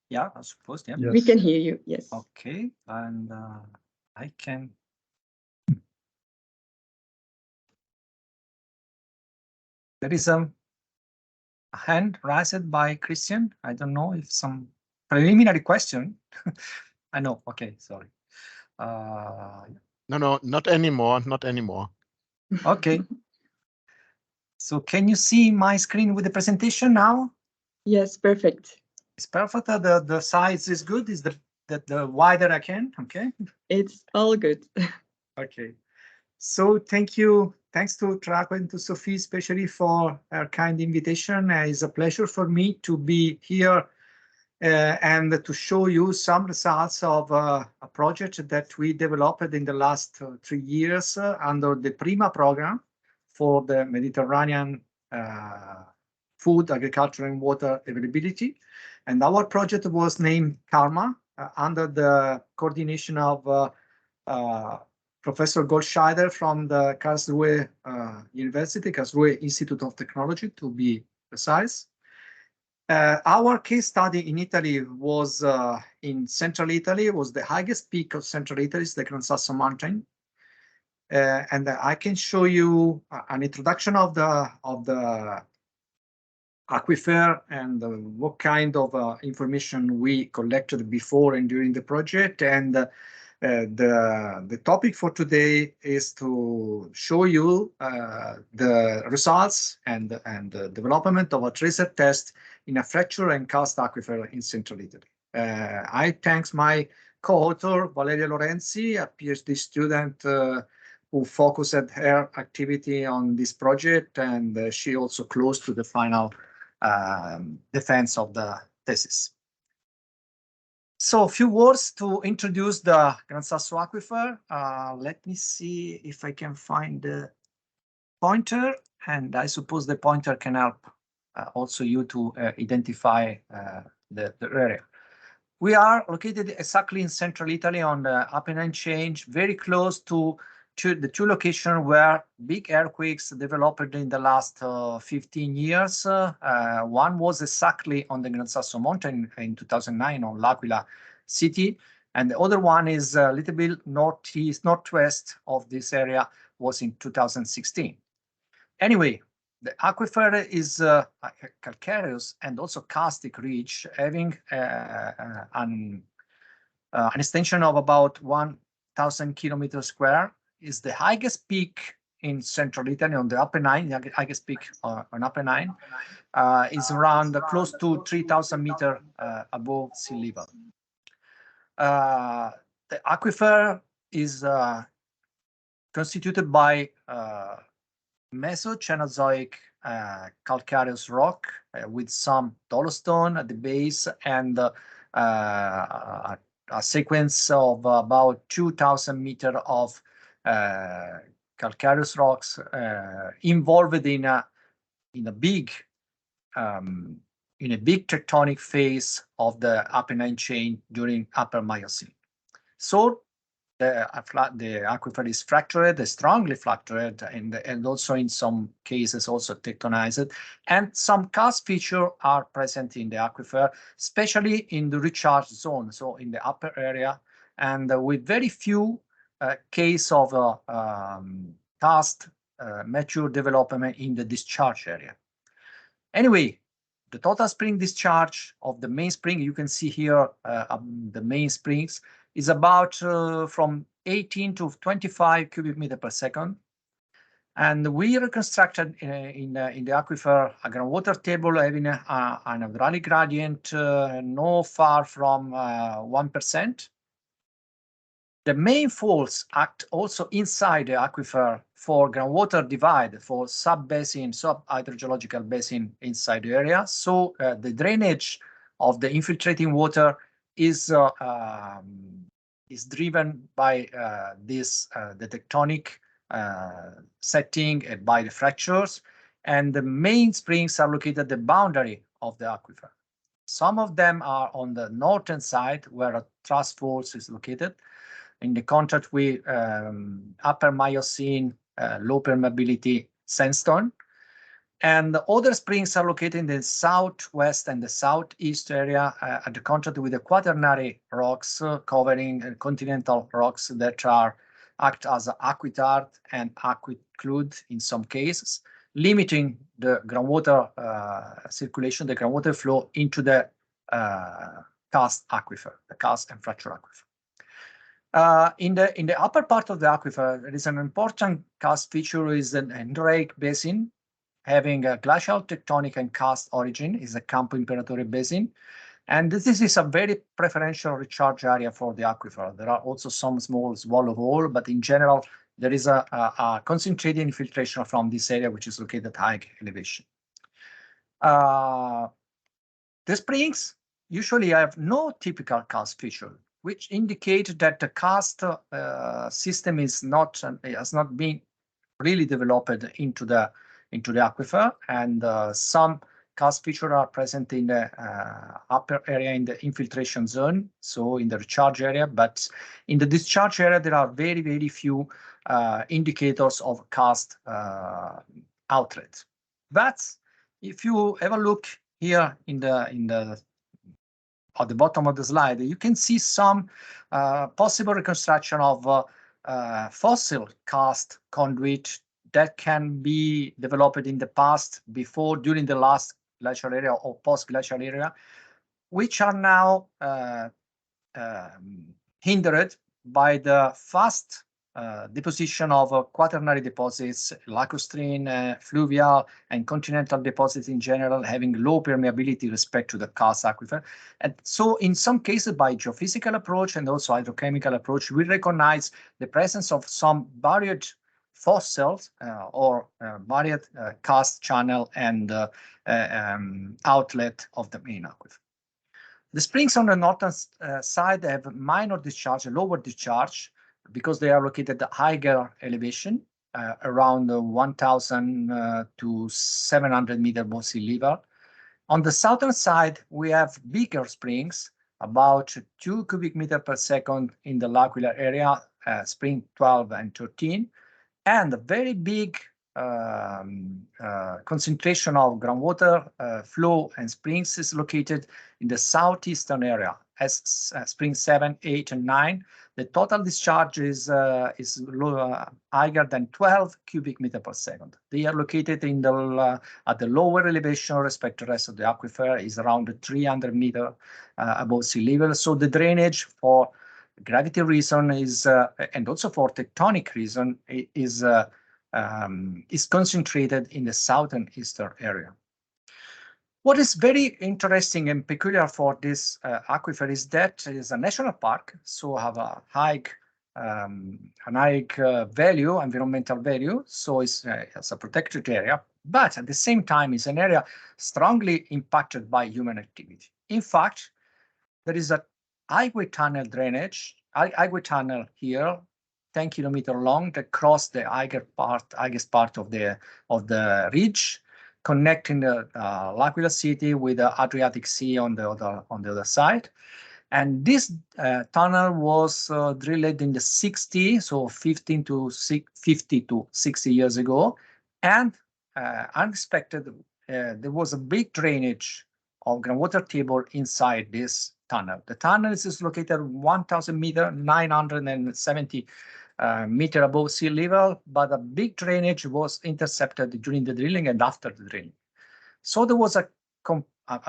Yeah, I suppose. Yeah. Yes. We can hear you. Yes. Okay, and I can. There is a hand raised by Christian. I don't know if some preliminary question. I know. Okay, sorry. No, not anymore. Not anymore. Okay. So can you see my screen with the presentation now? Yes, perfect. It's perfect. The size is good. Is the wider I can? Okay. It's all good. Okay. So thank you. Thanks to Traco and to Sophie, especially for her kind invitation. It's a pleasure for me to be here and to show you some results of a project that we developed in the last 3 years under the PRIMA program for the Mediterranean food, agriculture, and water availability. And our project was named KARMA under the coordination of Professor Goldscheider from the Karlsruhe University, Karlsruhe Institute of Technology, to be precise. Our case study in Italy was in central Italy. It was the highest peak of central Italy, the Gran Sasso Mountain. And I can show you an introduction of the aquifer and what kind of information we collected before and during the project. And the topic for today is to show you the results and the development of a tracer test in a fracture and karst aquifer in central Italy. I thank my co-author Valeria Lorenzi, a PhD student who focused her activity on this project, and she also close to the final defense of the thesis. So a few words to introduce the Gran Sasso aquifer. Let me see if I can find the pointer, and I suppose the pointer can help also you to identify the area. We are located exactly in central Italy on the Apennine chain, very close to the two locations where big earthquakes developed in the last 15 years. One was exactly on the Gran Sasso Mountain in 2009 on L'Aquila city, and the other one is a little bit northwest of this area, was in 2016. Anyway, the aquifer is calcareous and also karstic rich, having an extension of about 1,000 kilometers square. Is the highest peak in central Italy on the Apennine. The highest peak on Apennine is around close to 3,000 meters above sea level. The aquifer is constituted by Mesocenozoic calcareous rock with some dolostone at the base and a sequence of about 2,000 meters of calcareous rocks involved in a big tectonic phase of the Apennine chain during Upper Miocene. So the aquifer is fractured, strongly fractured, and also in some cases also tectonized, and some karst features are present in the aquifer, especially in the recharge zone, so in the upper area, and with very few case of karst mature development in the discharge area. Anyway, the total spring discharge of the main spring, you can see here the main springs, is about from 18 to 25 cubic meter per second. And we reconstructed in the aquifer a groundwater table having an hydraulic gradient no far from 1%. The main faults act also inside the aquifer for groundwater divide, for sub-basin, sub-hydrogeological basin inside the area. So the drainage of the infiltrating water is driven by the tectonic setting and by the fractures, and the main springs are located at the boundary of the aquifer. Some of them are on the northern side where a thrust force is located, in the contact with Upper Miocene low permeability sandstone. And the other springs are located in the southwest and the southeast area, at the contrast with the quaternary rocks covering continental rocks that act as aquitard and aquiclude in some cases, limiting the groundwater circulation, the groundwater flow into the karst aquifer, the karst and fracture aquifer. In the upper part of the aquifer, there is an important karst feature is an endorheic basin having a glacial tectonic and karst origin, is a Campo Imperatore basin. And this is a very preferential recharge area for the aquifer. There are also some small swallow hole, but in general, there is a concentrated infiltration from this area, which is located at high elevation. The springs usually have no typical karst feature, which indicate that the karst system has not been really developed into the aquifer, and some karst features are present in the upper area in the infiltration zone, so in the recharge area, but in the discharge area there are very, very few indicators of karst outlet. But if you ever look here at the bottom of the slide, you can see some possible reconstruction of fossil karst conduit that can be developed in the past, before, during the last glacial area or post-glacial area, which are now hindered by the fast deposition of quaternary deposits, lacustrine, fluvial, and continental deposits in general, having low permeability with respect to the karst aquifer. And so in some cases, by geophysical approach and also hydrochemical approach, we recognize the presence of some buried fossils or buried karst channel and outlet of the main aquifer. The springs on the northern side have minor discharge, lower discharge, because they are located at higher elevation, around 1,000 to 700 meters above sea level. On the southern side, we have bigger springs, about 2 cubic meters per second in the lacular area, spring 12 and 13, and a very big concentration of groundwater flow and springs is located in the southeastern area, as spring 7, 8, and 9. The total discharge is higher than 12 cubic meters per second. They are located in the at the lower elevation respect to the rest of the aquifer, is around 300 meters above sea level. So the drainage, for gravity reason, is and also for tectonic reason, is concentrated in the southern eastern area. What is very interesting and peculiar for this aquifer is that it is a national park, so have a high value, environmental value, so it's a protected area, but at the same time it's an area strongly impacted by human activity. In fact, there is a highway tunnel drainage, highway tunnel here, 10 kilometers long, that cross the highest part of the ridge, connecting the L'Aquila city with the Adriatic Sea on the other side. And this tunnel was drilled in the 60s, so 50 to 60 years ago. And unexpected, there was a big drainage of groundwater table inside this tunnel. The tunnel is located 1,000 meters, 970 meter above sea level, but a big drainage was intercepted during the drilling and after the drilling. So there was a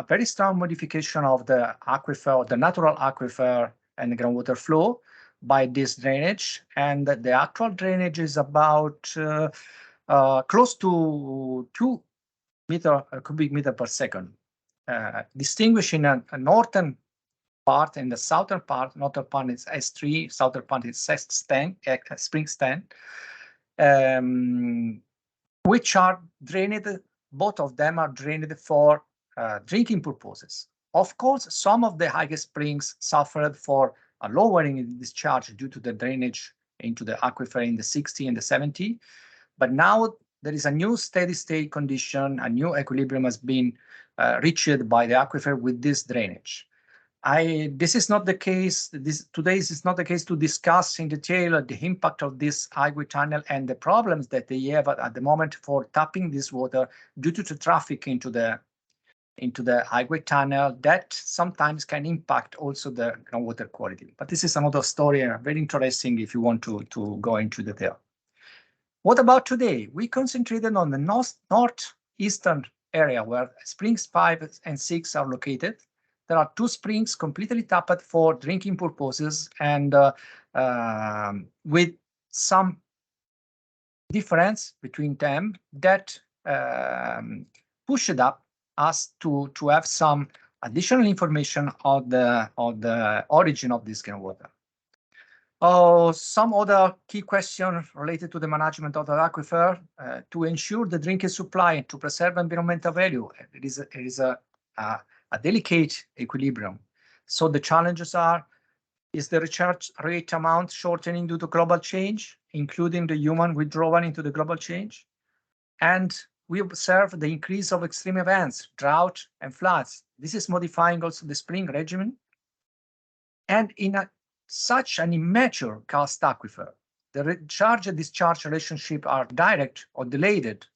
very strong modification of the aquifer, the natural aquifer and the groundwater flow by this drainage. And the actual drainage is about close to 2 cubic meters per second, distinguishing a northern part and the southern part. Northern part is S3, southern part is spring 10, which are drained. Both of them are drained for drinking purposes. Of course, some of the highest springs suffered for a lowering in discharge due to the drainage into the aquifer in the 60 and the 70, but now there is a new steady state condition, a new equilibrium has been reached by the aquifer with this drainage. This is not the case. Today is not the case to discuss in detail the impact of this highway tunnel and the problems that they have at the moment for tapping this water due to the traffic into the highway tunnel that sometimes can impact also the groundwater quality. But this is another story, very interesting if you want to go into detail. What about today? We concentrated on the northeastern area where springs 5 and 6 are located. There are 2 springs completely tapped for drinking purposes and with some difference between them that pushed up us to have some additional information on the origin of this groundwater. Some other key questions related to the management of the aquifer to ensure the drinking supply and to preserve environmental value. It is a delicate equilibrium. So the challenges are: is the recharge rate amount shortening due to global change, including the human withdrawal into the global change? And we observe the increase of extreme events, drought and floods. This is modifying also the spring regimen. And in such an immature karst aquifer, the recharge and discharge relationship are direct or delayed.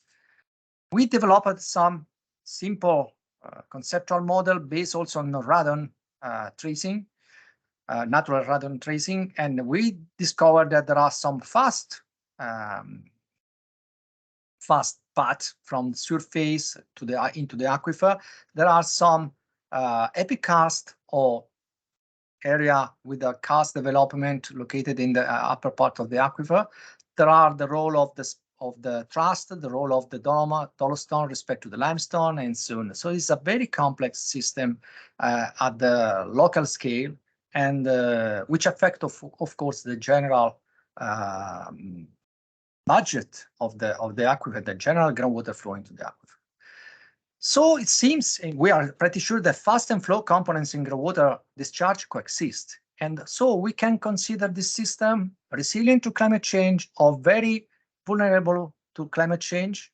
We developed some simple conceptual model based also on radon tracing, natural radon tracing, and we discovered that there are some fast path from the surface to into the aquifer. There are some epikarst or area with a karst development located in the upper part of the aquifer. There are the role of the trust, the role of the dolostone respect to the limestone, and so on. So it's a very complex system at the local scale, and which affect of course the general budget of the aquifer, the general groundwater flow into the aquifer. So it seems we are pretty sure that fast and flow components in groundwater discharge coexist. And so we can consider this system resilient to climate change or very vulnerable to climate change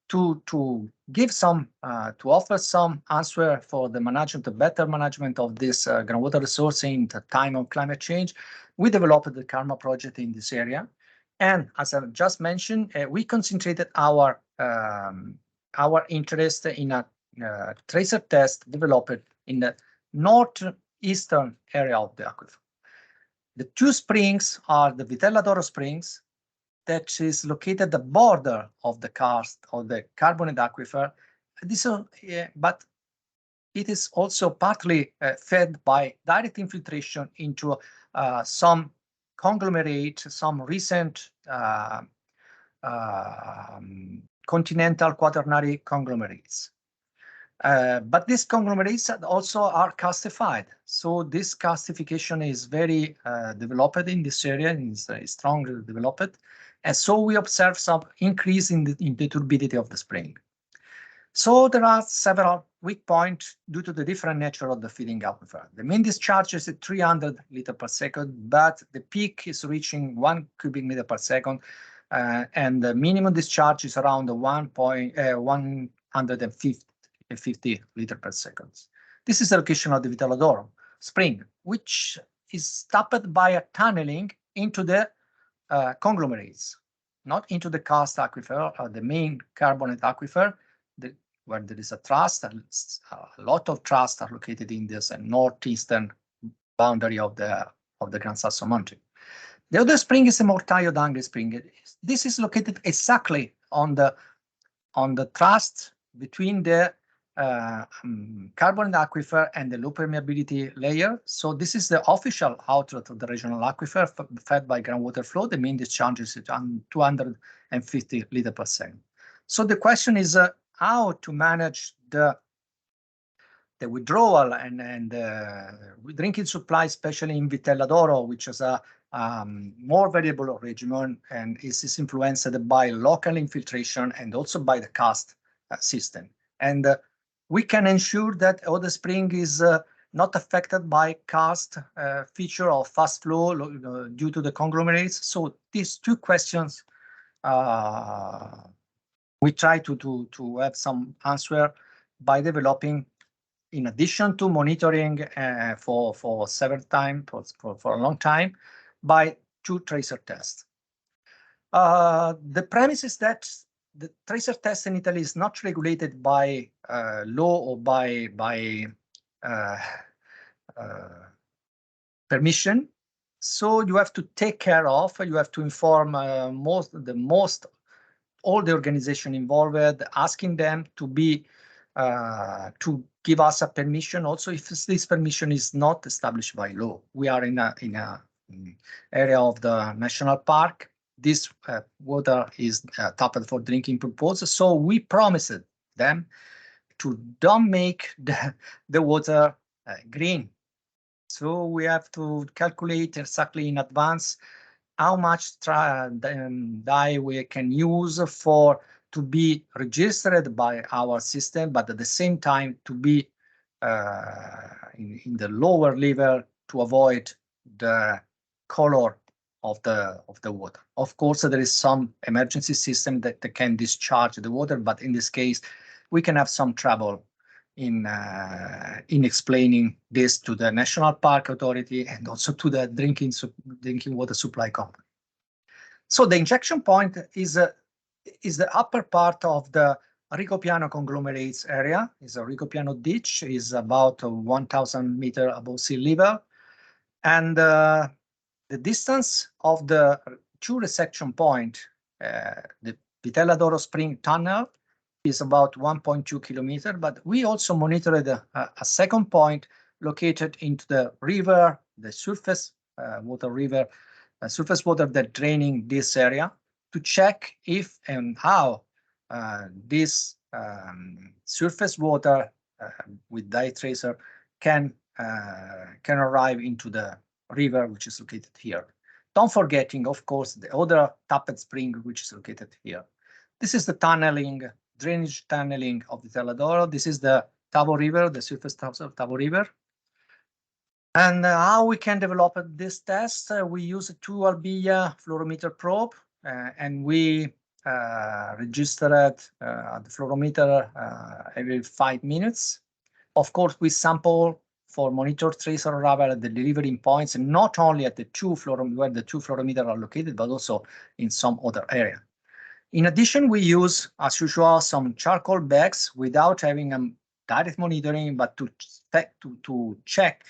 to give some, to offer some answer for the management, the better management of this groundwater resource in the time of climate change. We developed the Karma project in this area. And as I just mentioned, we concentrated our interest in a tracer test developed in the northeastern area of the aquifer. The 2 springs are the Vitella d'Oro springs, that is located at the border of the karst or the carbonate aquifer. But it is also partly fed by direct infiltration into some conglomerate, some recent continental quaternary conglomerates. But these conglomerates also are karstified. So this karstification is very developed in this area, and is strongly developed. And so we observe some increase in the turbidity of the spring. So there are several weak points due to the different nature of the feeding aquifer. The mean discharge is at 300 liters per second, but the peak is reaching 1 cubic meter per second. And the minimum discharge is around 150 liters per second. This is the location of the Vitella d'Oro spring, which is tapped by a tunneling into the conglomerates, not into the karst aquifer, the main carbonate aquifer, where there is a trust. A lot of trusts are located in this northeastern boundary of the Gran Sasso Mountain. The other spring is the Mortaio d'Angri spring. This is located exactly on the trust between the carbonate aquifer and the low permeability layer. So this is the official outlet of the regional aquifer fed by groundwater flow. The mean discharge is 250 liters per second. So the question is how to manage the withdrawal and drinking supply, especially in Vitella d'Oro, which is a more variable regimen and is influenced by local infiltration and also by the karst system. And we can ensure that other spring is not affected by karst feature of fast flow due to the conglomerates. So these 2 questions we try to have some answer by developing in addition to monitoring for several time, for a long time, by 2 tracer tests. The premise is that the tracer test in Italy is not regulated by law or by permission. So you have to take care of, you have to inform all the organization involved, asking them to be to give us a permission. Also, if this permission is not established by law, we are in a area of the national park. This water is tapped for drinking purposes. So we promised them to don't make the water green. So we have to calculate exactly in advance how much dye we can use to be registered by our system, but at the same time to be in the lower level to avoid the color of the water. Of course, there is some emergency system that can discharge the water, but in this case, we can have some trouble in explaining this to the National Park Authority and also to the drinking water supply company. So the injection point is the upper part of the Ricopiano conglomerates area. Is a Ricopiano ditch, is about 1,000 meters above sea level, and the distance of the 2 resection point, the Vitella d'Oro Spring Tunnel, is about 1.2 kilometers, but we also monitored a second point located into the river, the surface surface water that draining this area, to check if and how this surface water with dye tracer can arrive into the river, which is located here. Don't forgetting, of course, the other tapped spring, which is located here. This is the drainage tunneling of the Vitella d'Oro. This is the Tavo River, the surface of Tavo River. And how we can develop this test, we use a 2 Albilla fluorometer probe, and we registered the fluorometer every 5 minutes. Of course, we sample for monitor tracer arrival at the delivering points, and not only at the where the 2 fluorometers are located, but also in some other area. In addition, we use, as usual, some charcoal bags without having a direct monitoring, but to check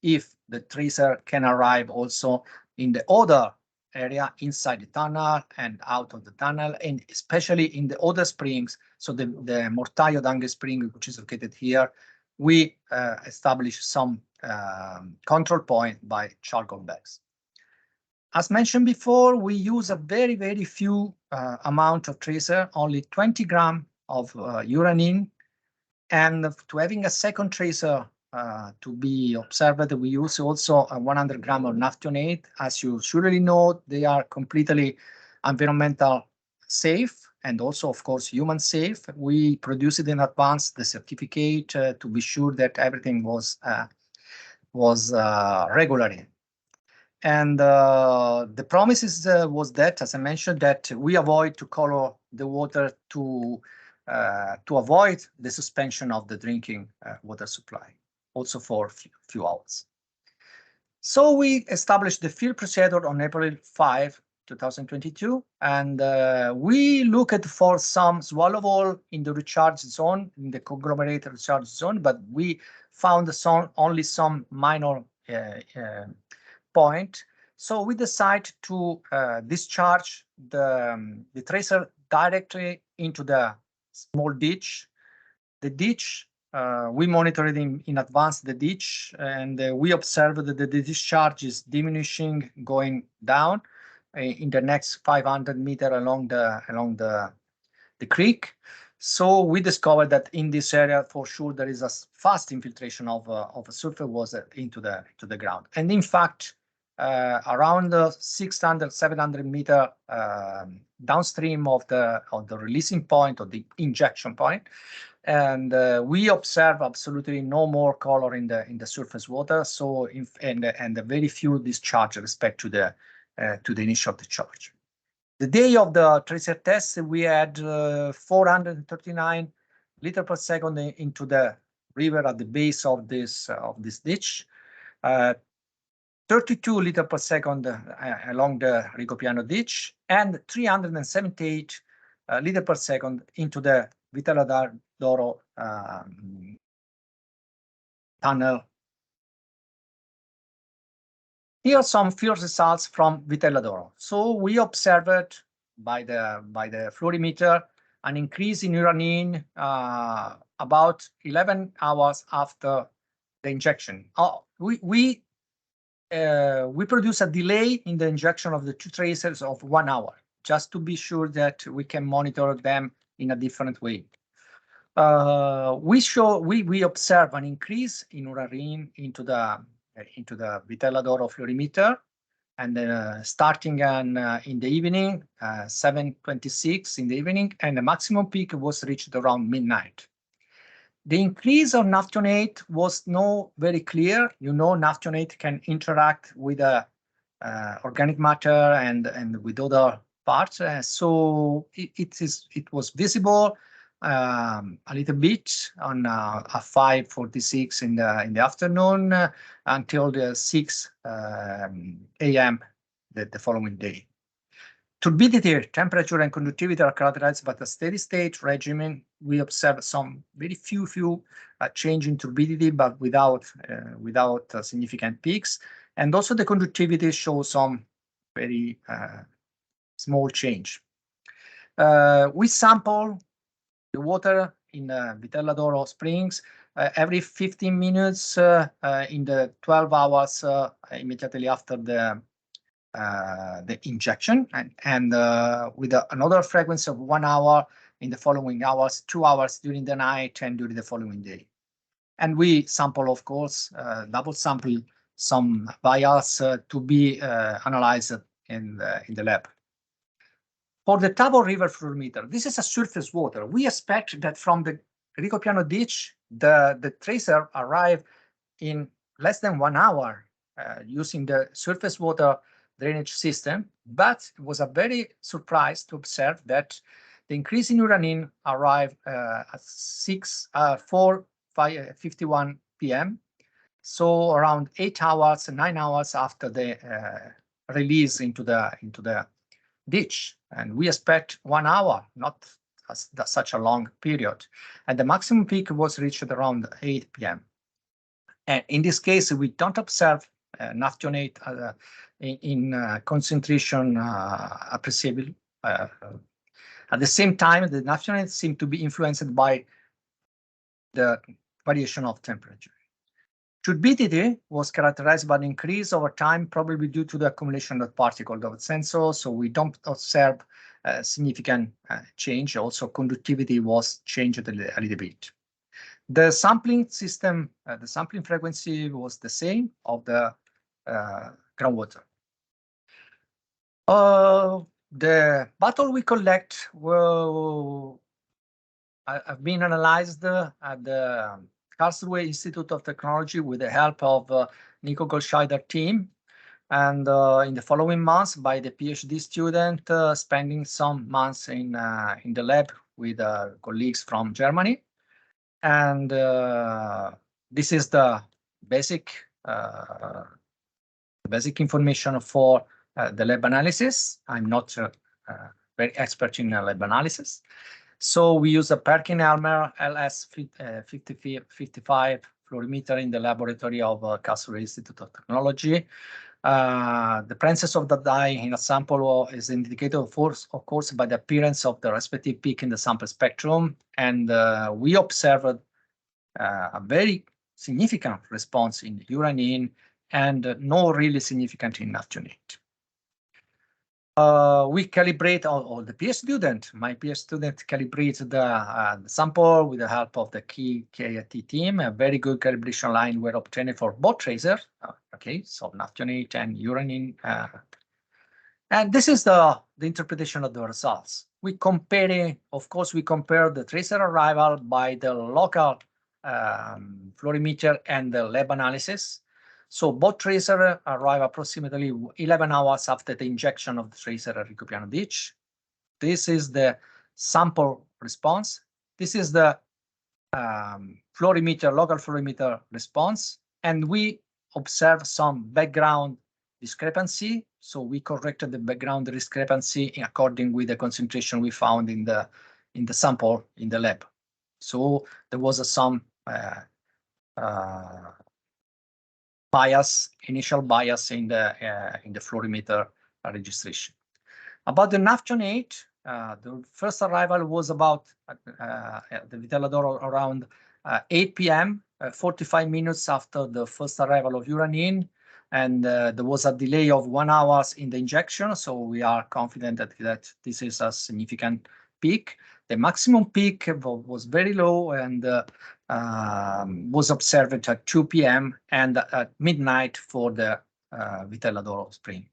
if the tracer can arrive also in the other area inside the tunnel and out of the tunnel, and especially in the other springs. So the Mortaio d'Anghe spring, which is located here, we establish some control point by charcoal bags. As mentioned before, we use a very, very few amount of tracer, only 20 grams of uranium. And to having a second tracer to be observed, we use also 100 grams of naphthenate. As you surely know, they are completely environmental safe and also, of course, human safe. We produce it in advance, the certificate, to be sure that everything was regularly. And the promises was that, as I mentioned, that we avoid to color the water to avoid the suspension of the drinking water supply, also for a few hours. So we established the field procedure on April 5, 2022, and we looked for some swallow hole in the recharge zone, in the conglomerate recharge zone, but we found only some minor point. So we decided to discharge the tracer directly into the small ditch. The ditch, we monitored in advance the ditch, and we observed that the discharge is diminishing, going down in the next 500 meters along the creek. So we discovered that in this area, for sure, there is a fast infiltration of surface water into the ground. And in fact, around 600, 700 meters downstream of the releasing point, or the injection point, and we observe absolutely no more color in the surface water. So and a very few discharge respect to the initial discharge. The day of the tracer test, we had 439 liters per second into the river at the base of this ditch. 32 liters per second along the Rigopiano ditch, and 378 liters per second into the Vitella d'Oro tunnel. Here are some field results from Vitella d'Oro. So we observed by the fluorimeter an increase in uranium about 11 hours after the injection. We produce a delay in the injection of the two tracers of 1 hour, just to be sure that we can monitor them in a different way. We observe an increase in uranium into the Vitella d'Oro fluorimeter, and starting in the evening, 7:26 in the evening, and the maximum peak was reached around midnight. The increase of naftonate was not very clear. You know, naftonate can interact with organic matter and with other parts, so it was visible a little bit on at 5:46 in the afternoon until the 6 a.m. the following day. Turbidity, temperature, and conductivity are characterized by a steady state regimen. We observe some very few change in turbidity, but without significant peaks. And also the conductivity shows some very small change. We sample the water in Vitella d'Oro springs every 15 minutes in the 12 hours immediately after the injection, and with another frequency of 1 hour in the following hours, 2 hours during the night, and during the following day. And we sample, of course, double sample some vials to be analyzed in the lab. For the Tabo River fluorimeter, this is a surface water. We expect that from the Rigopiano ditch, the tracer arrive in less than 1 hour using the surface water drainage system, but it was a very surprise to observe that the increase in uranium arrived at 4:51 p.m. So around 8 hours, 9 hours after the release into the ditch, and we expect 1 hour, not such a long period. And the maximum peak was reached around 8 p.m. And in this case, we don't observe naftonate in concentration appreciable. At the same time, the naftonate seemed to be influenced by the variation of temperature. Turbidity was characterized by an increase over time, probably due to the accumulation of particles of sensors, so we don't observe significant change. Also, conductivity was changed a little bit. The sampling system, the sampling frequency was the same of the groundwater. The bottle we collect have been analyzed at the Karlsruhe Institute of Technology with the help of Nico Goldscheider team, and in the following months by the PhD student spending some months in the lab with colleagues from Germany. And this is the basic information for the lab analysis. I'm not very expert in lab analysis. So we use a Perkin-Elmer LS55 fluorimeter in the laboratory of Karlsruhe Institute of Technology. The presence of the dye in a sample is indicated, of course, by the appearance of the respective peak in the sample spectrum. And we observed a very significant response in uranium and no really significant in naftonate. We calibrate, all the PhD student, my PhD student calibrates the sample with the help of the KIT team. A very good calibration line were obtained for both tracers. Okay, so naftonate and uranium. And this is the interpretation of the results. We compare, of course, we compare the tracer arrival by the local fluorimeter and the lab analysis. So both tracers arrive approximately 11 hours after the injection of the tracer at Rigopiano ditch. This is the sample response. This is the fluorimeter, local fluorimeter response, and we observe some background discrepancy. So we corrected the background discrepancy according with the concentration we found in the sample in the lab. So there was some initial bias in the fluorimeter registration. About the naphthenate, the first arrival was about the Vitelladoro around 8 p.m., 45 minutes after the first arrival of uranine, and there was a delay of 1 hour in the injection, so we are confident that this is a significant peak. The maximum peak was very low and was observed at 2 p.m. and at midnight for the Vitelladoro spring.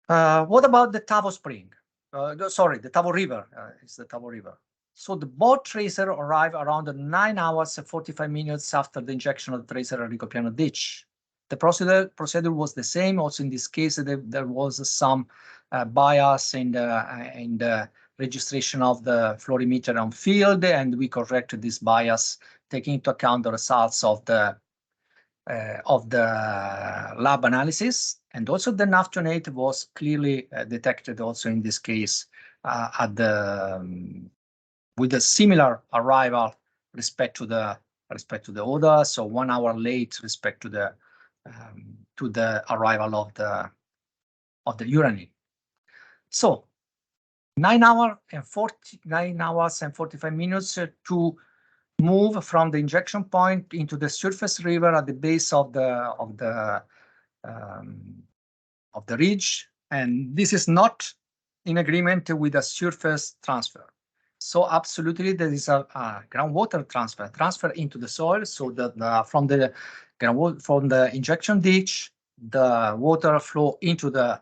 What about the Tavo spring? Sorry, the Tavo River. It's the Tavo River. So the boat tracer arrived around 9 hours and 45 minutes after the injection of the tracer at Ricopiano ditch. The procedure was the same. Also in this case, there was some bias in the registration of the fluorimeter on field, and we corrected this bias, taking into account the results of the lab analysis. And also the naphthenate was clearly detected also in this case with a similar arrival respect to the odor, so 1 hour late respect to the arrival of the uranine. So 9 hours and 45 minutes to move from the injection point into the surface river at the base of the ridge, and this is not in agreement with a surface transfer. So absolutely, there is a groundwater transfer into the soil, so that from the injection ditch, the water flow into the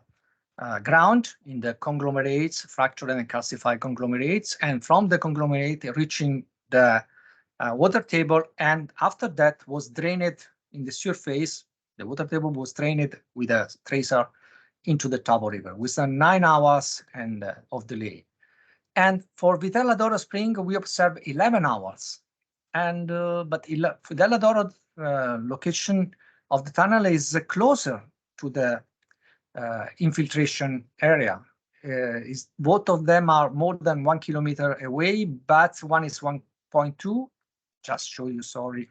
ground in the conglomerates, fractured and calcified conglomerates, and from the conglomerate reaching the water table, and after that was drained in the surface. The water table was drained with a tracer into the Tavo River with 9 hours of delay. And for Vitelladoro spring, we observed 11 hours. And but Vitelladoro location of the tunnel is closer to the infiltration area. Both of them are more than 1 kilometer away, but one is 1.2. Just show you, sorry.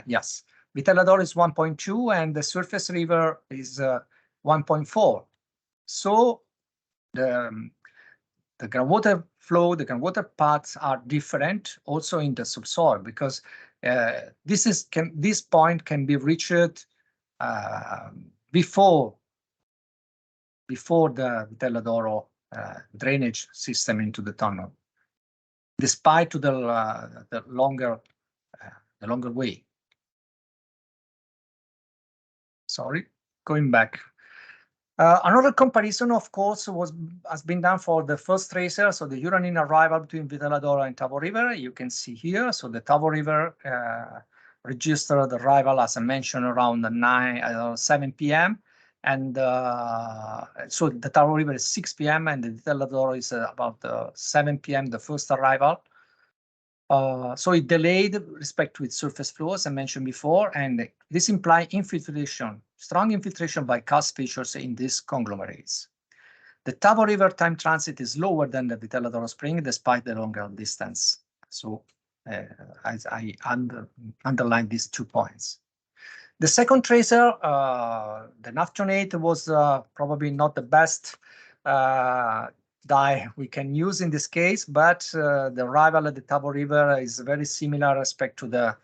Yes, Vitelladoro is 1.2 and the surface river is 1.4. So the groundwater flow, the groundwater paths are different also in the subsoil, because this point can be reached before the Vitelladoro drainage system into the tunnel, despite to the longer way. Sorry, going back. Another comparison, of course, has been done for the first tracer, so the uranine arrival between Vitelladoro and Tavo River. You can see here, so the Tavo River registered the arrival, as I mentioned, around 7 p.m. And so the Tavo River is 6 p.m. and the Vitelladoro is about 7 p.m. the first arrival. So it delayed respect to its surface flow, as I mentioned before, and this implies infiltration, strong infiltration by karst features in these conglomerates. The Tavo River time transit is lower than the Vitelladoro spring, despite the longer distance. So I underline these 2 points. The second tracer, the naphthenate, was probably not the best dye we can use in this case, but the arrival at the Tavo River is very similar respect to the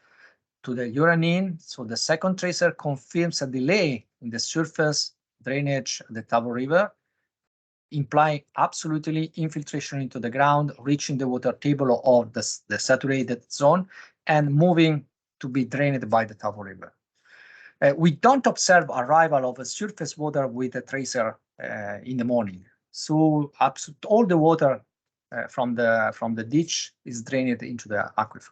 uranine. So the second tracer confirms a delay in the surface drainage at the Tavo River, implying absolutely infiltration into the ground, reaching the water table of the saturated zone and moving to be drained by the Tavo River. We don't observe arrival of a surface water with a tracer in the morning. So all the water from the ditch is drained into the aquifer.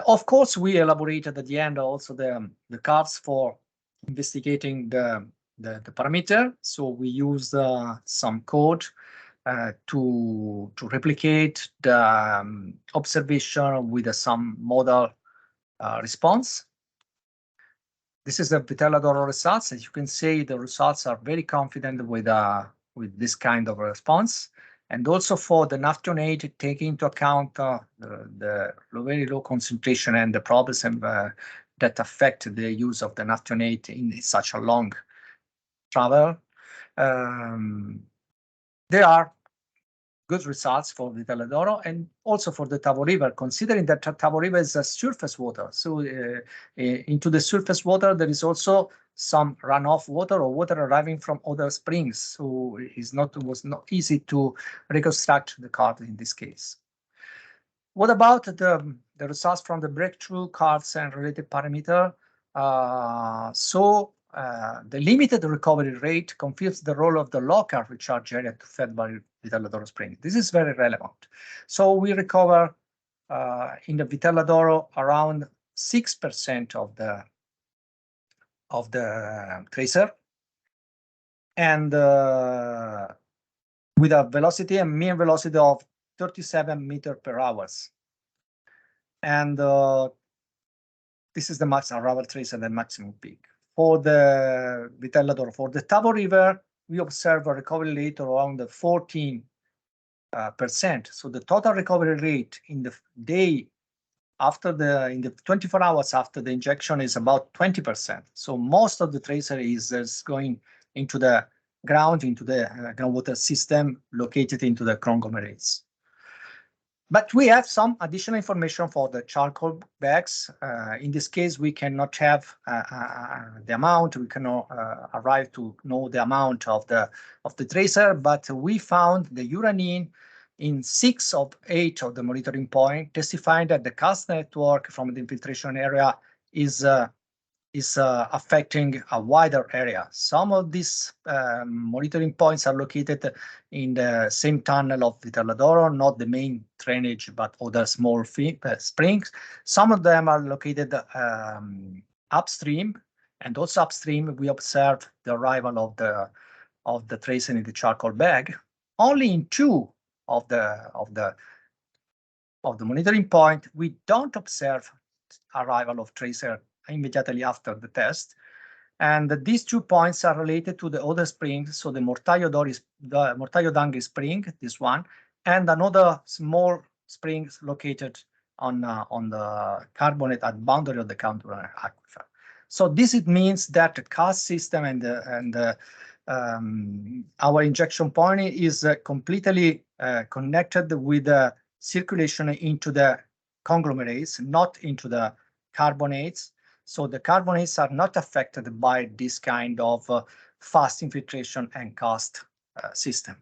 Of course, we elaborated at the end also the karst for investigating the parameter. So we used some code to replicate the observation with some model response. This is the Petella d'Oro results. As you can see, the results are very confident with this kind of response. And also for the naphthenate, taking into account the very low concentration and the problems that affect the use of the naphthenate in such a long travel. There are good results for the Petella d'Oro and also for the Tavo River, considering that Tavo River is a surface water. So into the surface water, there is also some runoff water or water arriving from other springs. So it was not easy to reconstruct the karst in this case. What about the results from the breakthrough karst and related parameter? The limited recovery rate confirms the role of the local recharge area fed by Petella d'Oro spring. This is very relevant. So we recover in the Petella d'Oro around 6% of the tracer, and with a velocity and mean velocity of 37 meters per hour. And this is the max arrival tracer, the maximum peak. For the Petella d'Oro, for the Tavo River, we observe a recovery rate around 14%. So the total recovery rate in the day after in the 24 hours after the injection is about 20%. So most of the tracer is going into the ground, into the groundwater system located into the conglomerates. But we have some additional information for the charcoal bags. In this case, we cannot have the amount. We cannot arrive to know the amount of the tracer, but we found the uranine in 6 of 8 of the monitoring points, testifying that the karst network from the infiltration area is affecting a wider area. Some of these monitoring points are located in the same tunnel of Petella d'Oro, not the main drainage, but other small springs. Some of them are located upstream, and also upstream we observe the arrival of the tracer in the charcoal bag. Only in 2 of the monitoring point we don't observe arrival of tracer immediately after the test, and these 2 points are related to the other springs. So the Mortaio d'Angri spring, this one, and another small spring located on the carbonate at boundary of the counter aquifer. So this means that the karst system and our injection point is completely connected with the circulation into the conglomerates, not into the carbonates. So the carbonates are not affected by this kind of fast infiltration and karst system.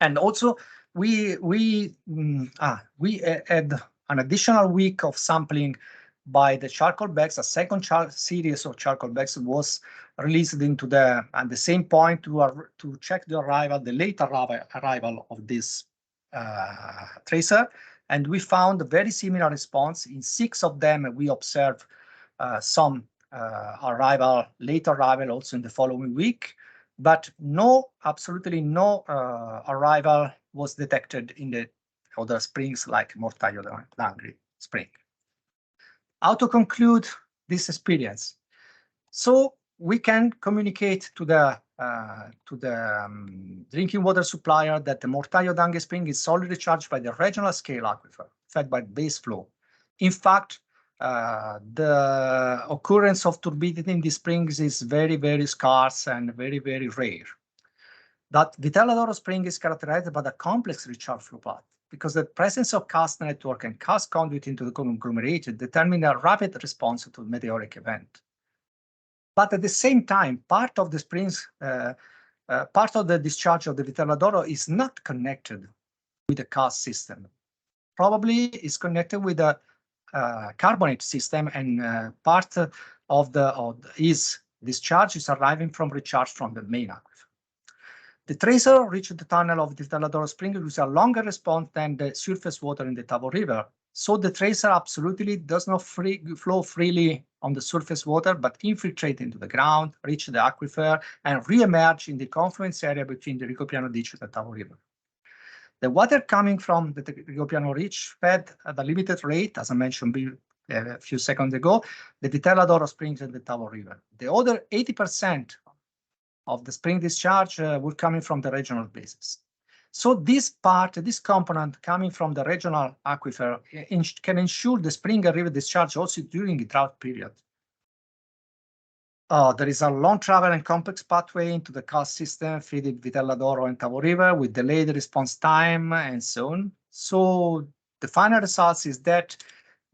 And also we had an additional week of sampling by the charcoal bags. A second series of charcoal bags was released into at the same point to check the late arrival of this tracer, and we found a very similar response. In 6 of them, we observed some late arrival also in the following week, but absolutely no arrival was detected in the other springs like Mortaio d'Angri spring. How to conclude this experience? So we can communicate to the drinking water supplier that the Mortaio d'Angri spring is solely recharged by the regional scale aquifer fed by base flow. In fact, the occurrence of turbidity in the springs is very, very scarce and very, very rare. That Petella d'Oro spring is characterized by the complex recharge flow path because the presence of karst network and karst conduit into the conglomerate determine a rapid response to the meteoric event. But at the same time, part of the springs, part of the discharge of the Petella d'Oro is not connected with the karst system. Probably is connected with the carbonate system, and part of his discharge is arriving from recharge from the main aquifer. The tracer reached the tunnel of the Petella d'Oro spring with a longer response than the surface water in the Tavo River. So the tracer absolutely does not flow freely on the surface water, but infiltrate into the ground, reach the aquifer, and re-emerge in the confluence area between the Ricopiano ditch and the Tavo River. The water coming from the European Reach fed at a limited rate, as I mentioned a few seconds ago, the Vitella d'Oro Springs and the Tavo River. The other 80% of the spring discharge were coming from the regional bases. So this part, this component coming from the regional aquifer can ensure the spring and river discharge also during the drought period. There is a long travel and complex pathway into the karst system feeding Vitella d'Oro and Tavo River with delayed response time and so on. So the final result is that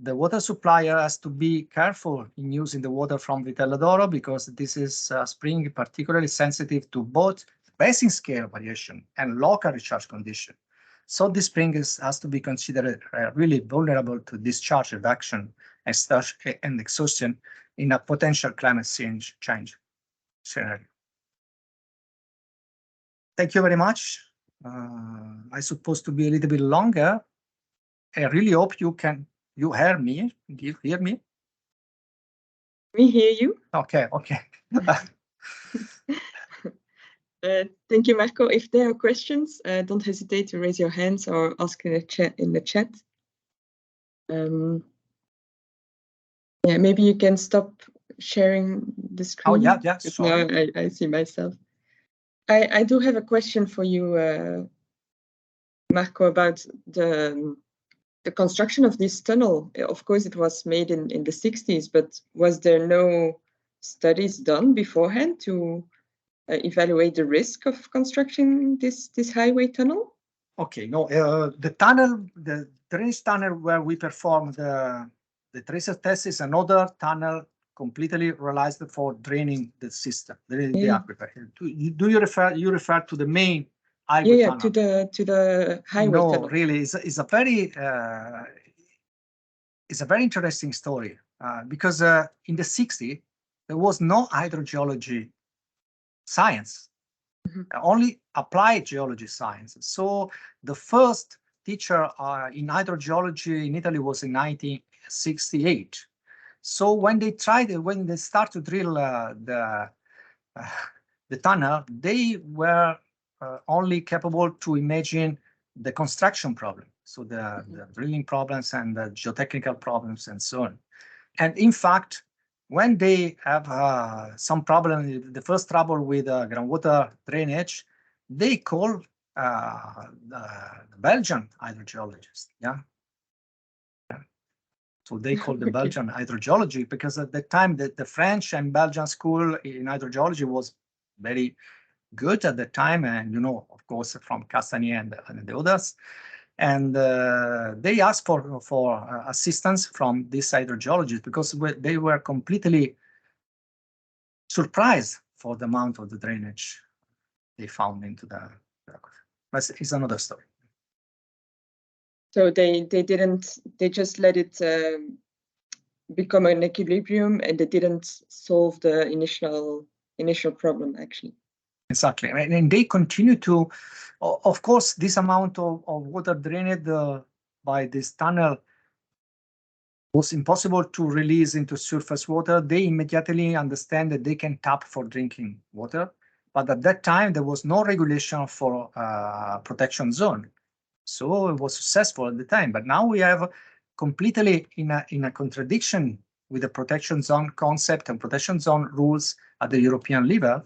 the water supplier has to be careful in using the water from Vitella d'Oro because this is a spring particularly sensitive to both basin scale variation and local recharge condition. So this spring has to be considered really vulnerable to discharge reduction and exhaustion in a potential climate change scenario. Thank you very much. I suppose to be a little bit longer. I really hope you hear me. Do you hear me? We hear you. Okay. Thank you, Marco. If there are questions, don't hesitate to raise your hands or ask in the chat. Yeah, maybe you can stop sharing the screen. Oh yeah, sorry. Now I see myself. I do have a question for you, Marco, about the construction of this tunnel. Of course, it was made in the 60s, but was there no studies done beforehand to evaluate the risk of constructing this highway tunnel? Okay, no, the drainage tunnel where we performed the tracer test is another tunnel completely realized for draining the system, the aquifer. Do you refer to the main highway tunnel? To the highway tunnel. No, really, it's a very interesting story because in the 60s there was no hydrogeology science, only applied geology science. So the first teacher in hydrogeology in Italy was in 1968. So when they start to drill the tunnel, they were only capable to imagine the construction problem, so the drilling problems and the geotechnical problems and so on. And in fact, when they have some problem, the first trouble with groundwater drainage, they call the Belgian hydrogeologists. So they call the Belgian hydrogeology because at that time the French and Belgian school in hydrogeology was very good at the time, and of course from Castanier and the others. And they asked for assistance from these hydrogeologists because they were completely surprised for the amount of the drainage they found into the aquifer. But it's another story. So they just let it become an equilibrium, and they didn't solve the initial problem actually. Exactly, and they continue to, of course, this amount of water drained by this tunnel was impossible to release into surface water. They immediately understand that they can tap for drinking water, but at that time there was no regulation for protection zone, so it was successful at the time. But now we have completely in a contradiction with the protection zone concept and protection zone rules at the European level.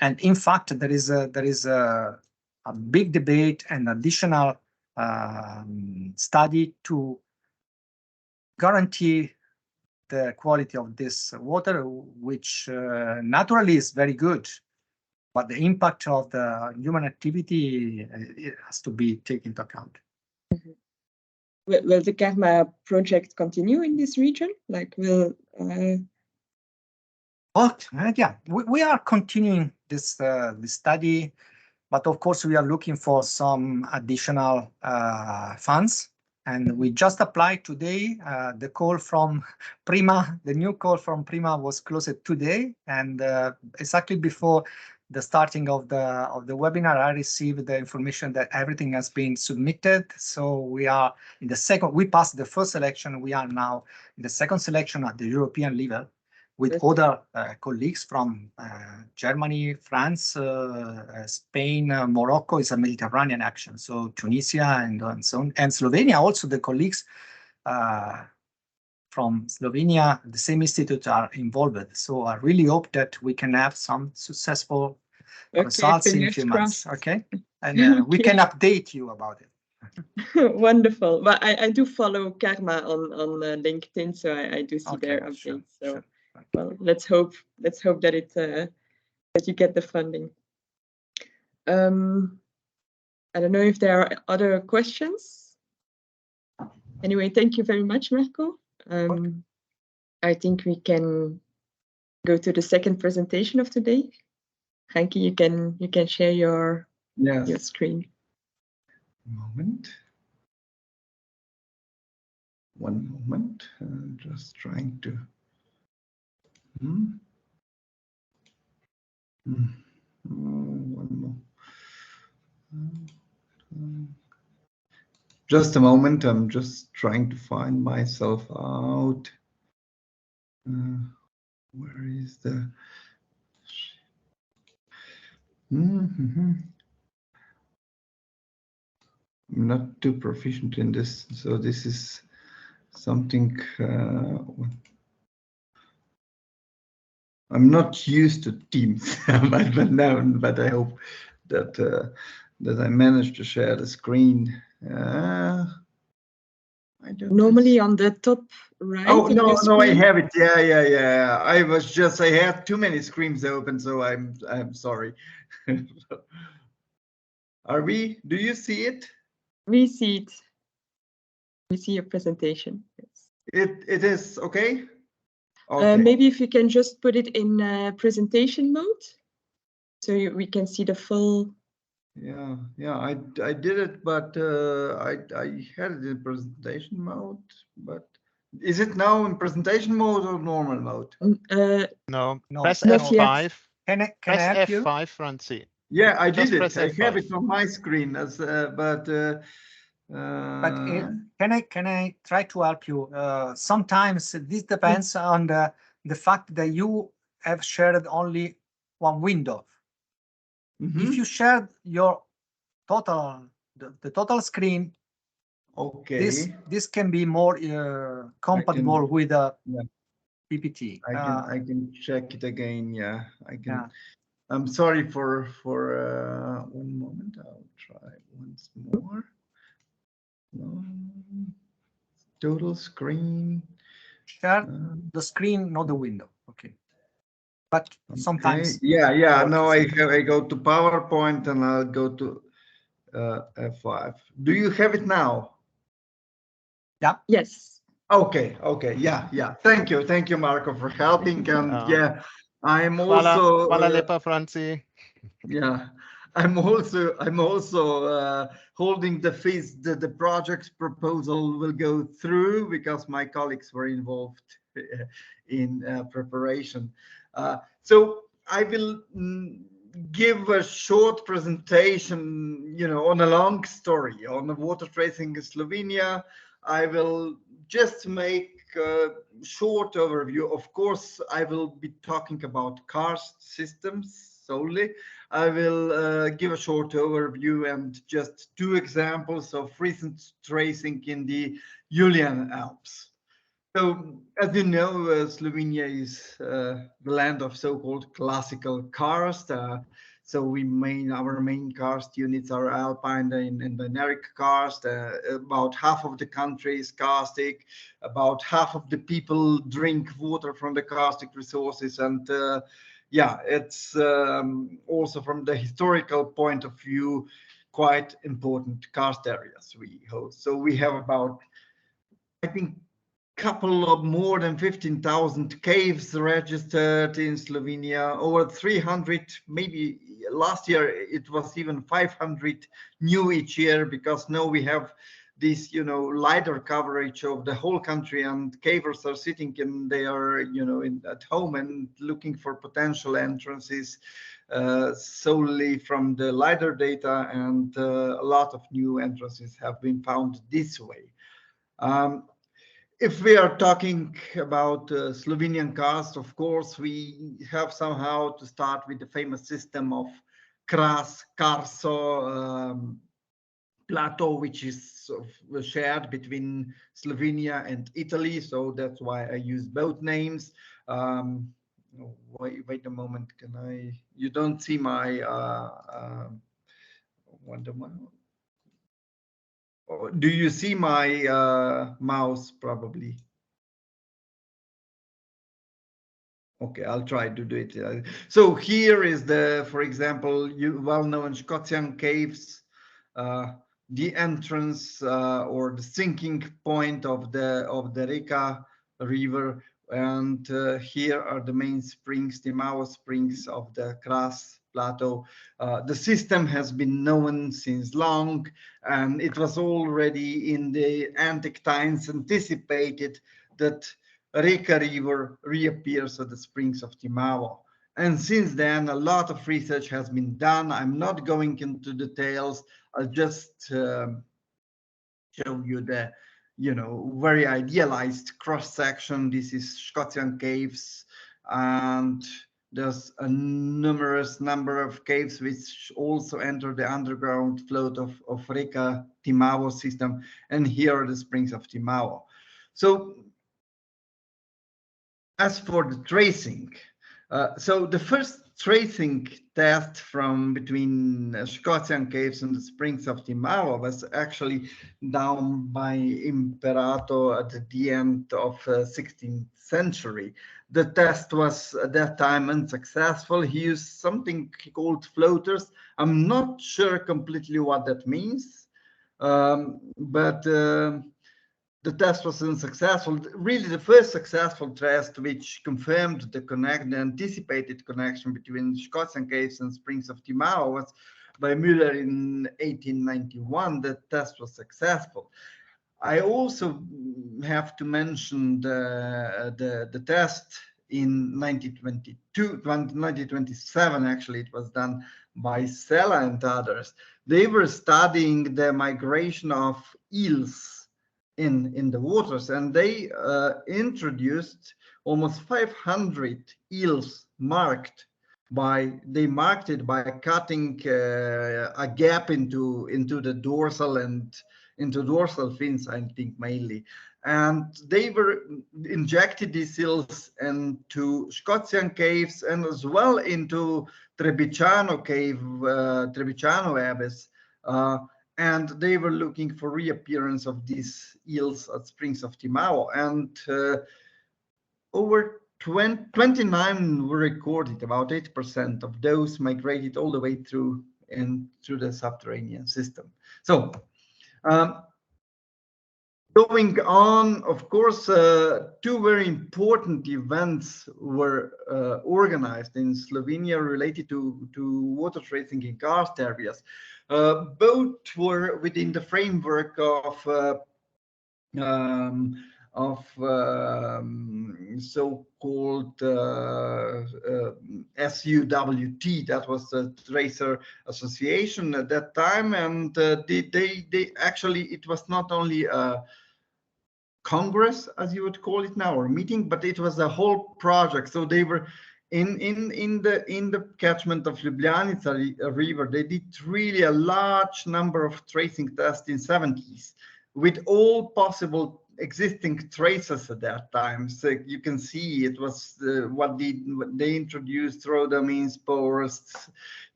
And in fact, there is a big debate and additional study to guarantee the quality of this water, which naturally is very good, but the impact of the human activity has to be taken into account. Will the Karma project continue in this region? Like, will yeah, we are continuing this study, but of course we are looking for some additional funds, and we just applied today. The call from Prima, the new call from Prima was closed today, and exactly before the starting of the webinar, I received the information that everything has been submitted. So we are in the second. We passed the first selection. We are now in the second selection at the European level. with other colleagues from Germany, France, Spain, Morocco is a Mediterranean action. So Tunisia and so on, and Slovenia also. The colleagues from Slovenia, the same institute, are involved. So I really hope that we can have some successful results in a few months. Okay, and we can update you about it. Wonderful. Well, I do follow Karma on LinkedIn, so I do see their updates. Sure, so, sure. Okay. well, let's hope that it that you get the funding. I don't know if there are other questions. Anyway, thank you very much, Marco. I think we can go to the second presentation of today. Franci, you can share your screen. Moment. One moment. I'm just trying to. One more. Just a moment. I'm just trying to find myself out. Where is the? I'm not too proficient in this, so this is something I'm not used to Teams, but I hope that that I managed to share the screen. I don't normally on the top right. Oh no, I have it. Yeah. I had too many screens open, so I'm sorry. Do you see it? We see it. We see your presentation. Yes. It is okay. Okay. Maybe if you can just put it in presentation mode, so we can see the full. Yeah. I did it, but I had it in presentation mode. But is it now in presentation mode or normal mode? No. No, Press not F5. yet. Can I Press help you? F5, Franci. Yeah, I Just did it. press I have F5. it on my screen, but can I try to help you? Sometimes this depends on the fact that you have shared only one window. If you shared your total the total screen, okay, this can be more compatible with a PPT. I can check it again. Yeah, I can. Yeah. I'm sorry for 1 moment. I'll try once more. No. Total screen. Share the screen, not the window. Okay. But sometimes. Okay. Yeah. No, I go to PowerPoint and I'll go to F5. Do you have it now? Yeah. Yes. Okay. Yeah. Thank you, Marco, for helping. And yeah, I'm also. Hvala lepa, Franci. Yeah, I'm also holding the faith that the project proposal will go through because my colleagues were involved in preparation. So I will give a short presentation, on a long story on the water tracing in Slovenia. I will just make a short overview. Of course, I will be talking about karst systems solely. I will give a short overview and just 2 examples of recent tracing in the Julian Alps. So, as you know, Slovenia is the land of so-called classical karst. So our main karst units are alpine and dynamic karst. About half of the country is karstic. About half of the people drink water from the karstic resources. And it's also from the historical point of view, quite important karst areas we host. So we have about, I think, couple of more than 15,000 caves registered in Slovenia, over 300, maybe last year it was even 500 new each year, because now we have this, LiDAR coverage of the whole country, and cavers are sitting and they are, at home and looking for potential entrances solely from the LiDAR data, and a lot of new entrances have been found this way. if we are talking about Slovenian karst, of course, we have somehow to start with the famous system of karst plateau, which is shared between Slovenia and Italy. So that's why I use both names. Wait a moment, can I? You don't see my do you see my mouse probably? Okay, I'll try to do it. So here is the, for example, well-known Scotian caves, the entrance or the sinking point of the Reka river, and here are the main springs, the Timavo springs of the Kras plateau. The system has been known since long, and it was already in the antique times anticipated that Reka River reappears at the springs of Timavo. And since then, a lot of research has been done. I'm not going into details. I'll just show you the, very idealized cross section. This is Scotian caves, and there's a numerous number of caves which also enter the underground float of Reka Timavo system. And here are the springs of Timavo. So as for the tracing, so the first tracing test from between Scotian caves and the springs of Timavo was actually done by Imperato at the end of 16th century. The test was at that time unsuccessful. He used something called floaters. I'm not sure completely what that means, but the test was unsuccessful. Really, the first successful test which confirmed the anticipated connection between Scotian caves and springs of Timavo was by Müller in 1891. The test was successful. I also have to mention the test in 1927. Actually, it was done by Sella and others. They were studying the migration of eels in the waters, and they introduced almost 500 eels marked it by cutting a gap into the dorsal and into dorsal fins, I think mainly, and they were injected these eels into Scotian caves and as well into Trebbiano cave, Trebbiano abyss. And they were looking for reappearance of these eels at springs of Timavo, and over 29 were recorded. About 8% of those migrated all the way through the subterranean system. So going on, of course, two very important events were organized in Slovenia related to water tracing in karst areas. Both were within the framework of so-called SUWT. That was the Tracer Association at that time, and they actually, it was not only a Congress, as you would call it now, or meeting, but it was a whole project. So they were in the catchment of Ljubljanica River. They did really a large number of tracing tests in 70s with all possible existing traces at that time. So you can see it was what they introduced: rhodamine, spores,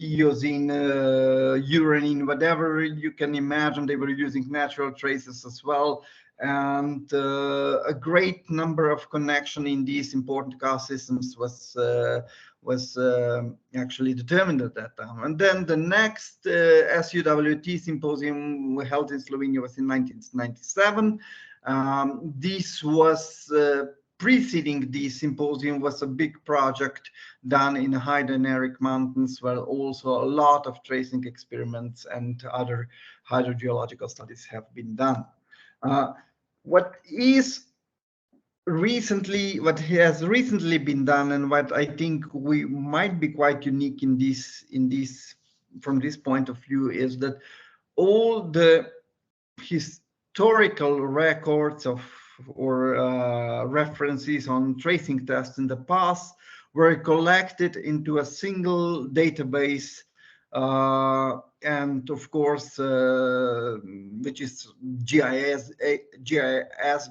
eosine, urine, whatever you can imagine. They were using natural traces as well. And a great number of connection in these important karst systems was actually determined at that time. And then the next SUWT symposium we held in Slovenia was in 1997. This was preceding this symposium was a big project done in high dynamic mountains, where also a lot of tracing experiments and other hydrogeological studies have been done. What has recently been done, and what I think we might be quite unique in this from this point of view, is that all the historical records of or references on tracing tests in the past were collected into a single database, and of course, which is GIS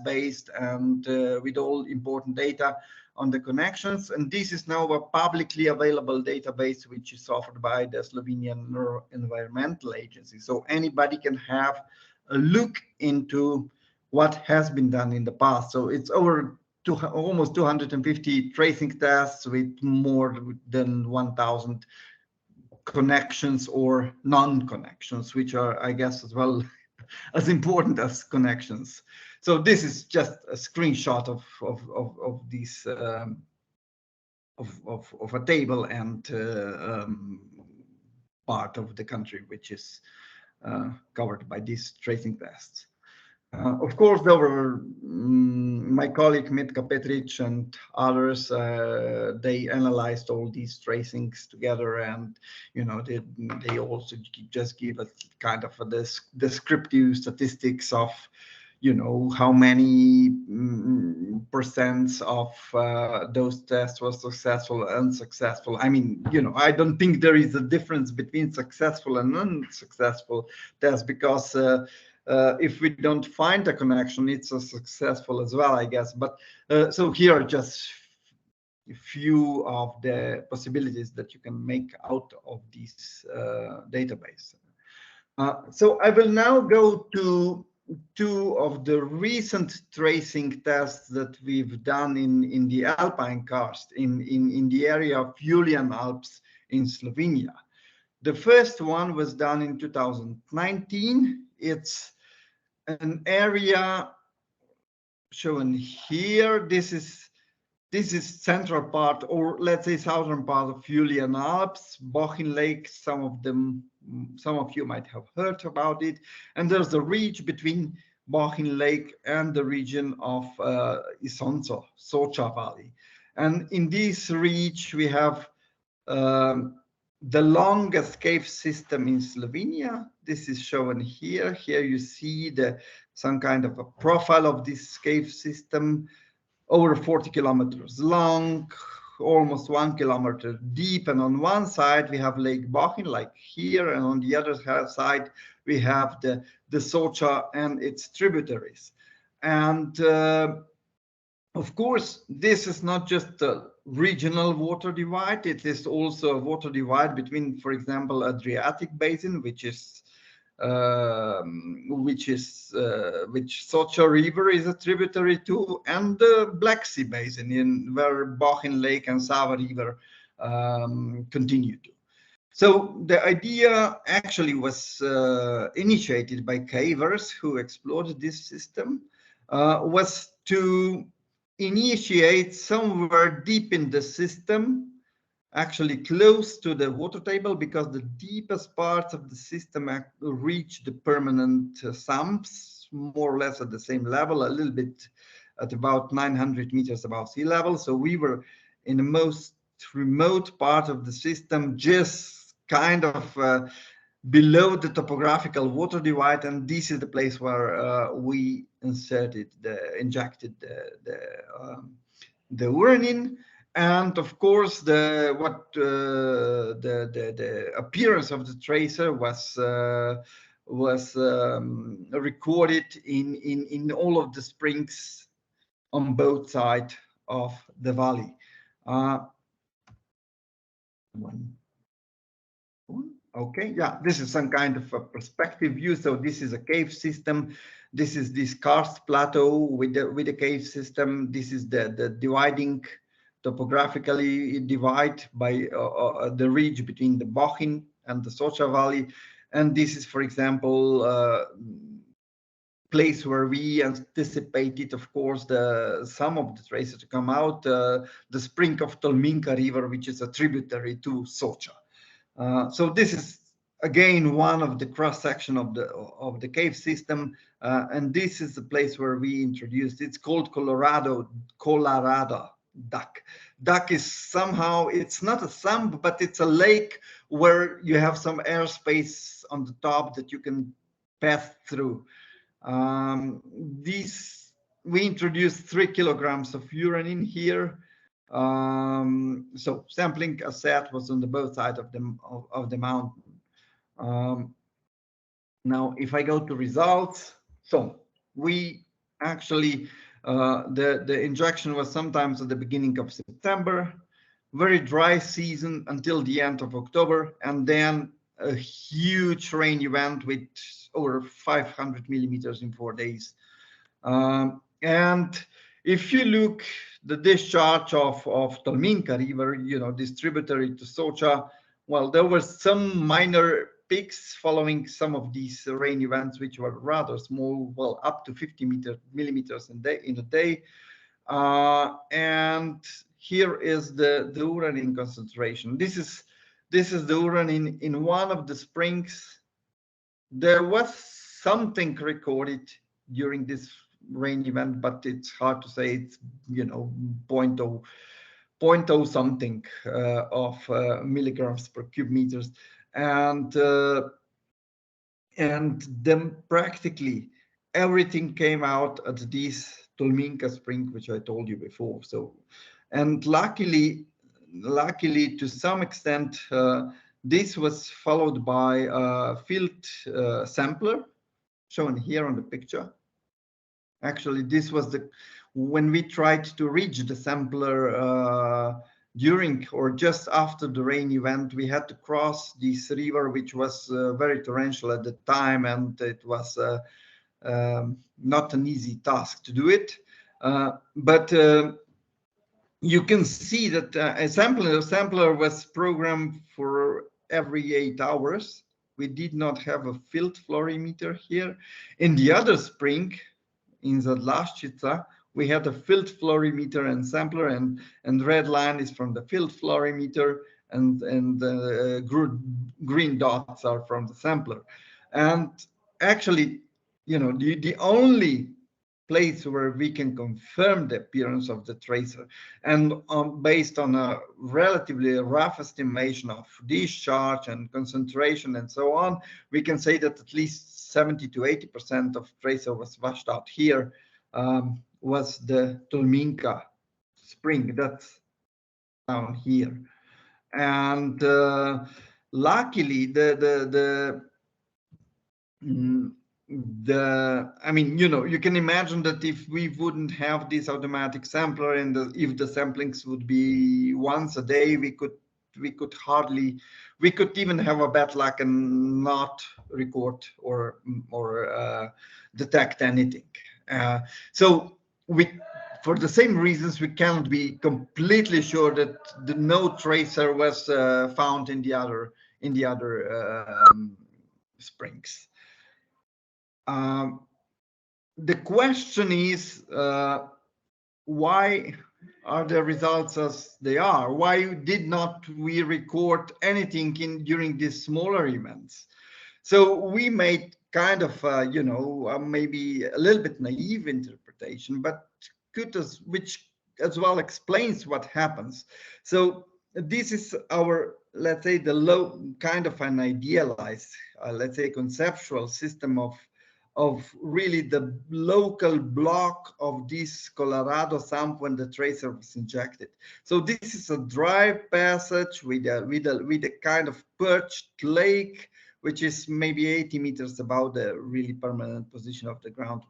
based and with all important data on the connections. And this is now a publicly available database which is offered by the Slovenian Environmental Agency. So anybody can have a look into what has been done in the past. So it's over almost 250 tracing tests with more than 1,000 connections or non-connections, which are, I guess, as well as important as connections. So this is just a screenshot of this of a table and part of the country which is covered by these tracing tests. Of course, there were my colleague Mitka Petric and others. They analyzed all these tracings together, and they also just give a kind of a descriptive statistics of how many percents of those tests were successful and unsuccessful. I mean, I don't think there is a difference between successful and unsuccessful tests, because if we don't find a connection, it's a successful as well, I guess. But so here are just a few of the possibilities that you can make out of this database. So I will now go to two of the recent tracing tests that we've done in the Alpine karst in the area of Julian Alps in Slovenia. The first one was done in 2019. It's an area shown here. This is central part, or let's say southern part of Julian Alps, Bochin Lake. Some of you might have heard about it. And there's a ridge between Bochin Lake and the region of Isonzo, Soča Valley. And in this ridge, we have the longest cave system in Slovenia. This is shown here. Here you see some kind of a profile of this cave system, over 40 kilometers long, almost 1 kilometer deep. And on one side, we have Lake Bochin, like here, and on the other side, we have the Soča and its tributaries. And of course, this is not just a regional water divide. It is also a water divide between, for example, Adriatic Basin, which Soča River is a tributary to, and the Black Sea Basin, where Bochin Lake and Sava River continue to. So the idea actually was initiated by cavers who explored this system, was to initiate somewhere deep in the system, actually close to the water table, because the deepest parts of the system reach the permanent sumps, more or less at the same level, a little bit at about 900 meters above sea level. So we were in the most remote part of the system, just kind of below the topographical water divide, and this is the place where we injected the urine. And of course, the appearance of the tracer was recorded in all of the springs on both sides of the valley. Okay, yeah, this is some kind of a perspective view. So this is a cave system. This is this karst plateau with the cave system. This is the dividing, topographically divide by the ridge between the Bochin and the Soča Valley. And this is, for example, place where we anticipated, of course, some of the traces to come out, the spring of Tolminka River, which is a tributary to Soča. So this is again one of the cross section of the cave system, and this is the place where we introduced. It's called Colorado Duck. Duck is somehow, it's not a sump, but it's a lake where you have some airspace on the top that you can pass through. This we introduced 3 kilograms of urine in here. So sampling, as said, was on the both sides of the mountain. Now, if I go to results, so we actually the injection was sometimes at the beginning of September, very dry season until the end of October, and then a huge rain event with over 500 millimeters in 4 days. And if you look the discharge of Tolminka River, distributary to Socha, well, there were some minor peaks following some of these rain events, which were rather small, well, up to 50 millimeters in a day. And here is the uranium concentration. This is the uranium in one of the springs. There was something recorded during this rain event, but it's hard to say. It's 0.0 something of milligrams per cube meters, and then practically everything came out at this Tolminka spring, which I told you before. So, and luckily to some extent, this was followed by a field sampler shown here on the picture. Actually, this was when we tried to reach the sampler during or just after the rain event. We had to cross this river, which was very torrential at the time, and it was not an easy task to do it. But you can see that a sampler was programmed for every 8 hours. We did not have a field fluorimeter here. In the other spring, in Zadlaszczyca, we had a field fluorimeter and sampler, and red line is from the field fluorimeter, and green dots are from the sampler. And actually, the only place where we can confirm the appearance of the tracer, and based on a relatively rough estimation of discharge and concentration and so on, we can say that at least 70 to 80% of tracer was washed out here. Was the Tolminka spring that's down here, and luckily I mean, you can imagine that if we wouldn't have this automatic sampler, and if the samplings would be once a day, we could even have a bad luck and not record or detect anything. So for the same reasons, we can't be completely sure that no tracer was found in the other springs. The question is, why are the results as they are? Why did not we record anything during these smaller events? So we made kind of, maybe a little bit naive interpretation, but which as well explains what happens. So this is our, let's say, the low kind of an idealized, let's say, conceptual system of really the local block of this Colorado sump when the tracer was injected. So this is a dry passage with a kind of perched lake, which is maybe 80 meters above the really permanent position of the groundwater.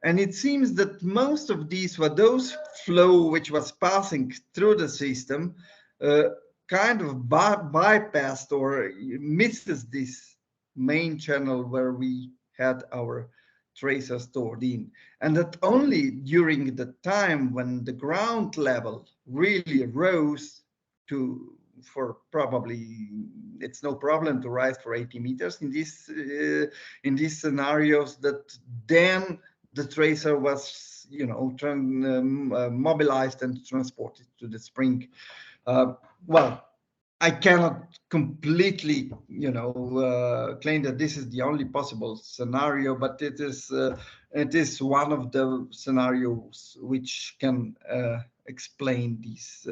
And it seems that most of these were those flow which was passing through the system, kind of bypassed or misses this main channel where we had our tracer stored in, and that only during the time when the ground level really rose for probably, it's no problem to rise for 80 meters in these scenarios, that then the tracer was mobilized and transported to the spring. Well, I cannot completely, claim that this is the only possible scenario, but it is one of the scenarios which can explain this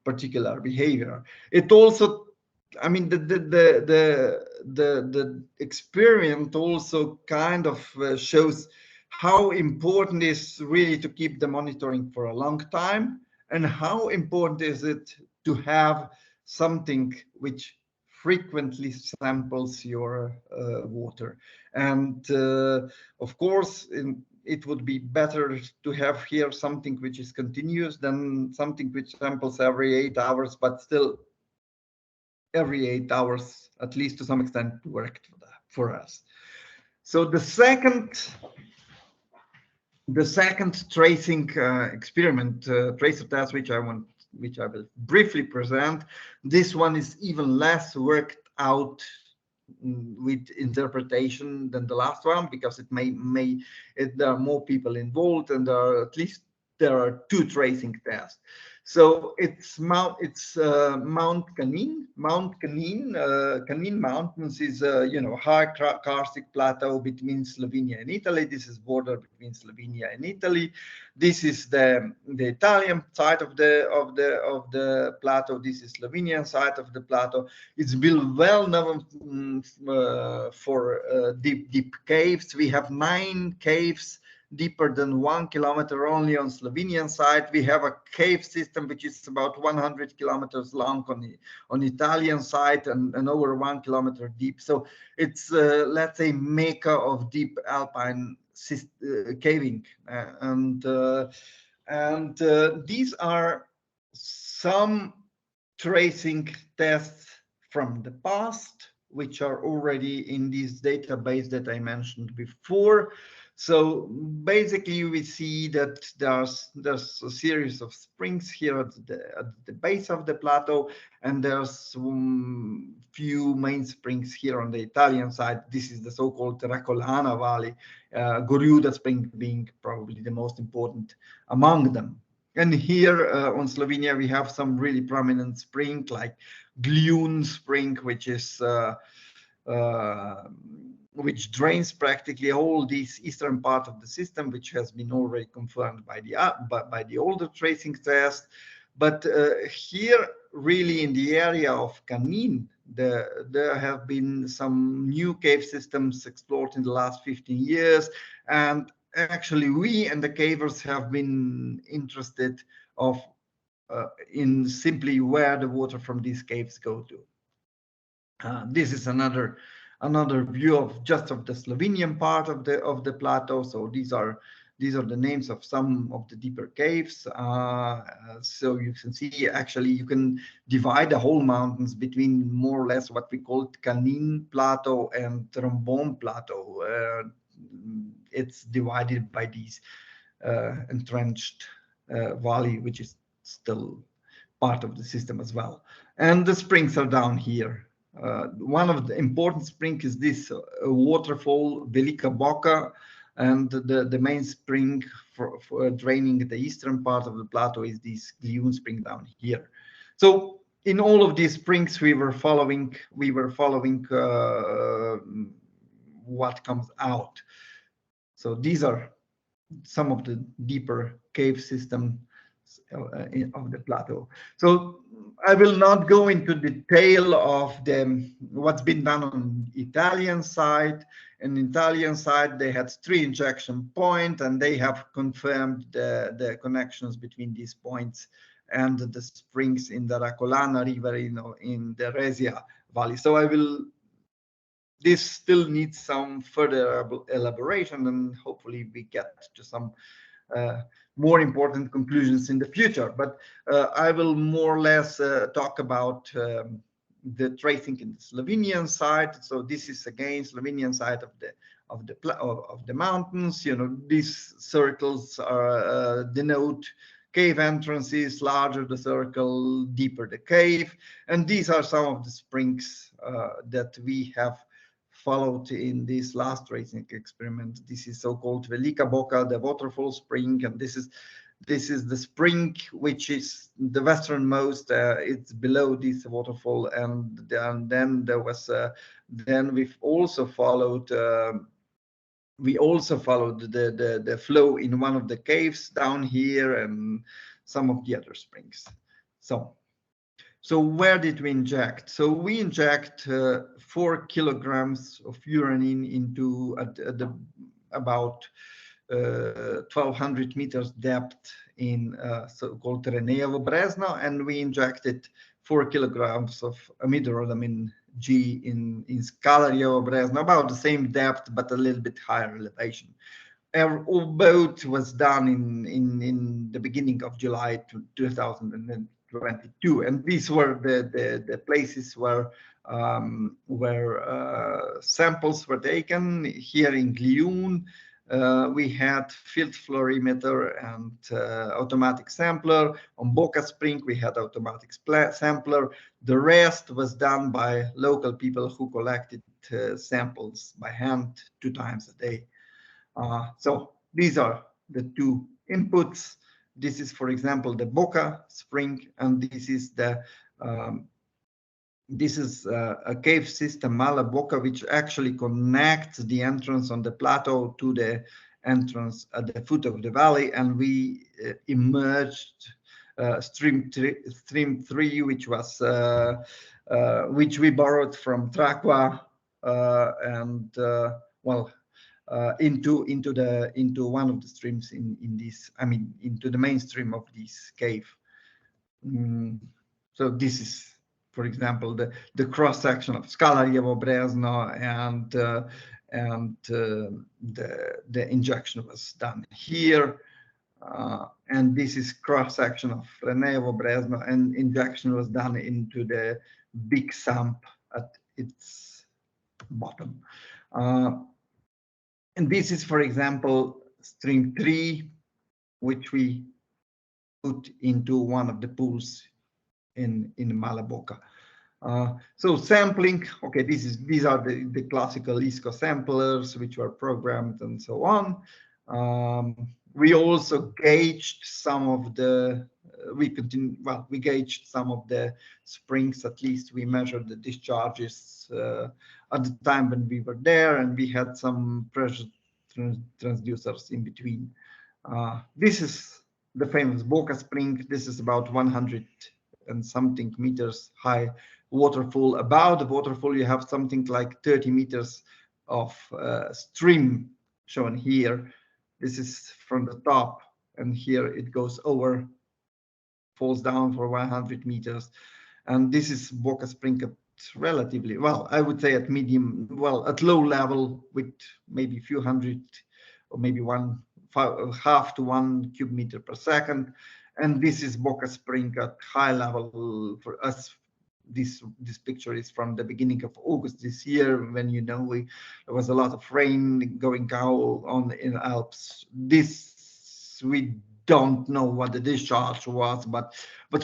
particular behavior. It also, I mean, the experiment also kind of shows how important is really to keep the monitoring for a long time, and how important is it to have something which frequently samples your water. And of course, it would be better to have here something which is continuous than something which samples every 8 hours, but still every 8 hours, at least to some extent, worked for us. So the second tracing experiment, tracer test, which I will briefly present. This one is even less worked out with interpretation than the last one, because there are more people involved, and there are 2 tracing tests. So it's Mount Canin. Mount Canin, Canin Mountains is high karstic plateau between Slovenia and Italy. This is border between Slovenia and Italy. This is the Italian side of the plateau. This is Slovenian side of the plateau. It's been well known for deep caves. We have 9 caves deeper than 1 kilometer only on Slovenian side. We have a cave system which is about 100 kilometers long on Italian side, and over 1 kilometer deep. So it's let's say mecca of deep alpine caving, and these are some tracing tests from the past, which are already in this database that I mentioned before. So basically, we see that there's a series of springs here at the base of the plateau, and there's few main springs here on the Italian side. This is the so-called Racolana Valley, Goriuda Spring being probably the most important among them. And here on Slovenia, we have some really prominent spring like Gljun Spring, which is which drains practically all this eastern part of the system, which has been already confirmed by the older tracing test. But here, really in the area of Canin, there have been some new cave systems explored in the last 15 years. And actually, we and the cavers have been interested in simply where the water from these caves go to. This is another view of the Slovenian part of the plateau. So these are the names of some of the deeper caves. So you can see, actually, you can divide the whole mountains between more or less what we call Canin Plateau and Trombon Plateau. It's divided by these entrenched valley, which is still part of the system as well. And the springs are down here. One of the important springs is this waterfall, Velika Boka, and the main spring for draining the eastern part of the plateau is this Gljun spring down here. So in all of these springs, we were following what comes out. So these are some of the deeper cave systems of the plateau. So I will not go into detail of what's been done on Italian side. On Italian side, they had 3 injection points, and they have confirmed the connections between these points and the springs in the Racolana River in the Resia Valley. So this still needs some further elaboration, and hopefully we get to some more important conclusions in the future. But I will more or less talk about the tracing in the Slovenian side. So this is again Slovenian side of the mountains. These circles are denote cave entrances. Larger the circle, deeper the cave, and these are some of the springs that we have followed in this last tracing experiment. This is so-called Velika Boka, the waterfall spring, and this is the spring which is the westernmost. It's below this waterfall, and then there was then we've also followed. We also followed the flow in one of the caves down here and some of the other springs. So where did we inject? So we inject 4 kilograms of urine into about 1200 meters depth in so-called Renevo Brezno, and we injected 4 kilograms of amidorhodamine G in Scalario Brezno, about the same depth but a little bit higher elevation. Both was done in the beginning of July 2022, and these were the places where samples were taken. Here in Gliun, we had field fluorimeter and automatic sampler. On Boca Spring, we had automatic sampler. The rest was done by local people who collected samples by hand 2 times a day. So these are the 2 inputs. This is, for example, the Boca Spring, and this is the a cave system, Mala Boca, which actually connects the entrance on the plateau to the entrance at the foot of the valley, and we immersed stream 3, which was which we borrowed from Traqua and well. Into one of the streams in this, I mean, into the mainstream of this cave. So this is, for example, the cross section of Scalario Brezno, and the injection was done here, and this is cross section of Renevo Brezno, and injection was done into the big sump at its bottom. And this is, for example, stream 3, which we put into one of the pools in Malaboca. So sampling, okay, these are the classical ISCO samplers which were programmed and so on. We also gauged some of the we gauged some of the springs. At least we measured the discharges at the time when we were there, and we had some pressure transducers in between. This is the famous Boca Spring. This is about 100 and something meters high waterfall. About the waterfall, you have something like 30 meters of stream shown here. This is from the top, and here it goes over, falls down for 100 meters. And this is Boca Spring at relatively, well, I would say at medium, well, at low level with maybe a few hundred or maybe half to 1 cubic meter per second. And this is Boca Spring at high level. For us, this picture is from the beginning of August this year, when, you know, there was a lot of rain going on in Alps. This, we don't know what the discharge was, but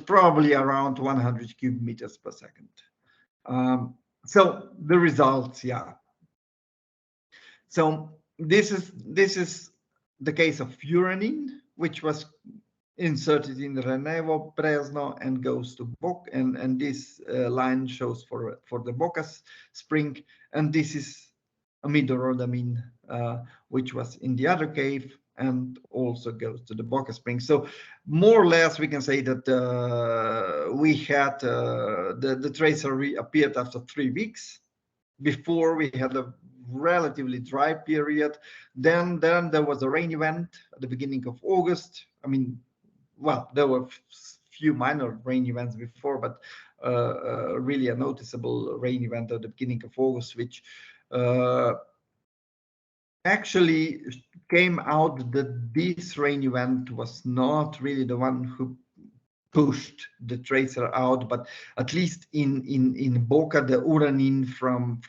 probably around 100 cubic meters per second. So the results, yeah. So this is the case of furanine, which was inserted in the Renevo Brezno and goes to Boca, and this line shows for the Boca Spring, and this is amidorhodamine, which was in the other cave and also goes to the Boca Spring. So more or less we can say that we had the tracer reappeared after 3 weeks. Before we had a relatively dry period. Then there was a rain event at the beginning of August. I mean, well, there were few minor rain events before, but really a noticeable rain event at the beginning of August, which actually came out that this rain event was not really the one who pushed the tracer out, but at least in Boca, the uranin from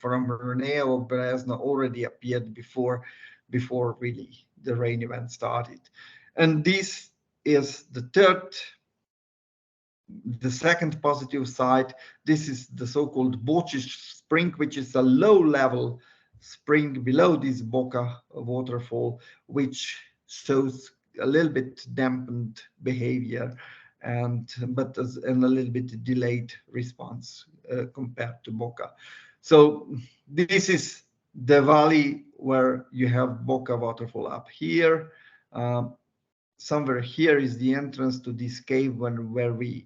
Renevo Brezno already appeared before really the rain event started. And this is the second positive side. This is the so-called Bocic Spring, which is a low-level spring below this Boca waterfall, which shows a little bit dampened behavior but a little bit delayed response compared to Boca. So this is the valley where you have Boca waterfall up here. Somewhere here is the entrance to this cave where we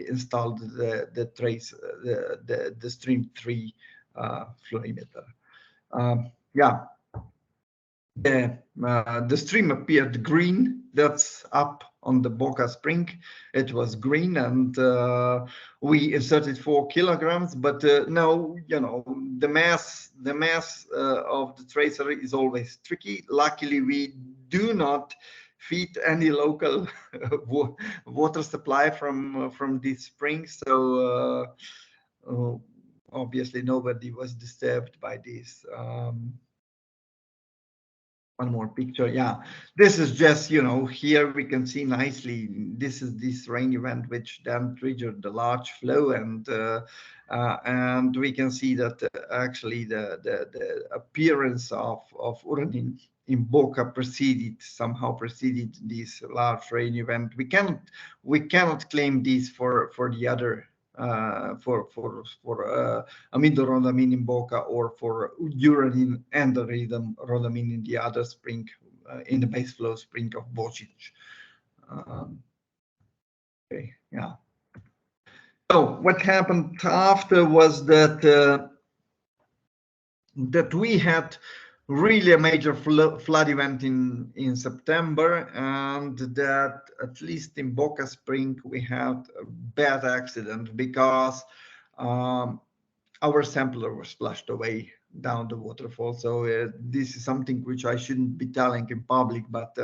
installed the trace, the stream 3 fluorimeter. Yeah. the stream appeared green. That's up on the Boca spring. It was green, and we inserted 4 kilograms. But now, you know, the mass of the tracer is always tricky. Luckily, we do not feed any local water supply from this spring, so obviously nobody was disturbed by this. One more picture. Yeah, this is just, you know, here we can see nicely, this is this rain event which then triggered the large flow, and we can see that actually the appearance of uranin in Boca somehow preceded this large rain event. We cannot claim this for the other amido-rhodamine in Boca, or for uranin and the rhodamine in the other spring, in the base flow spring of Bocic. Okay, yeah. So what happened after was that we had really a major flood event in September, and that at least in Boca Spring we had a bad accident because our sampler was flushed away down the waterfall. So this is something which I shouldn't be telling in public, but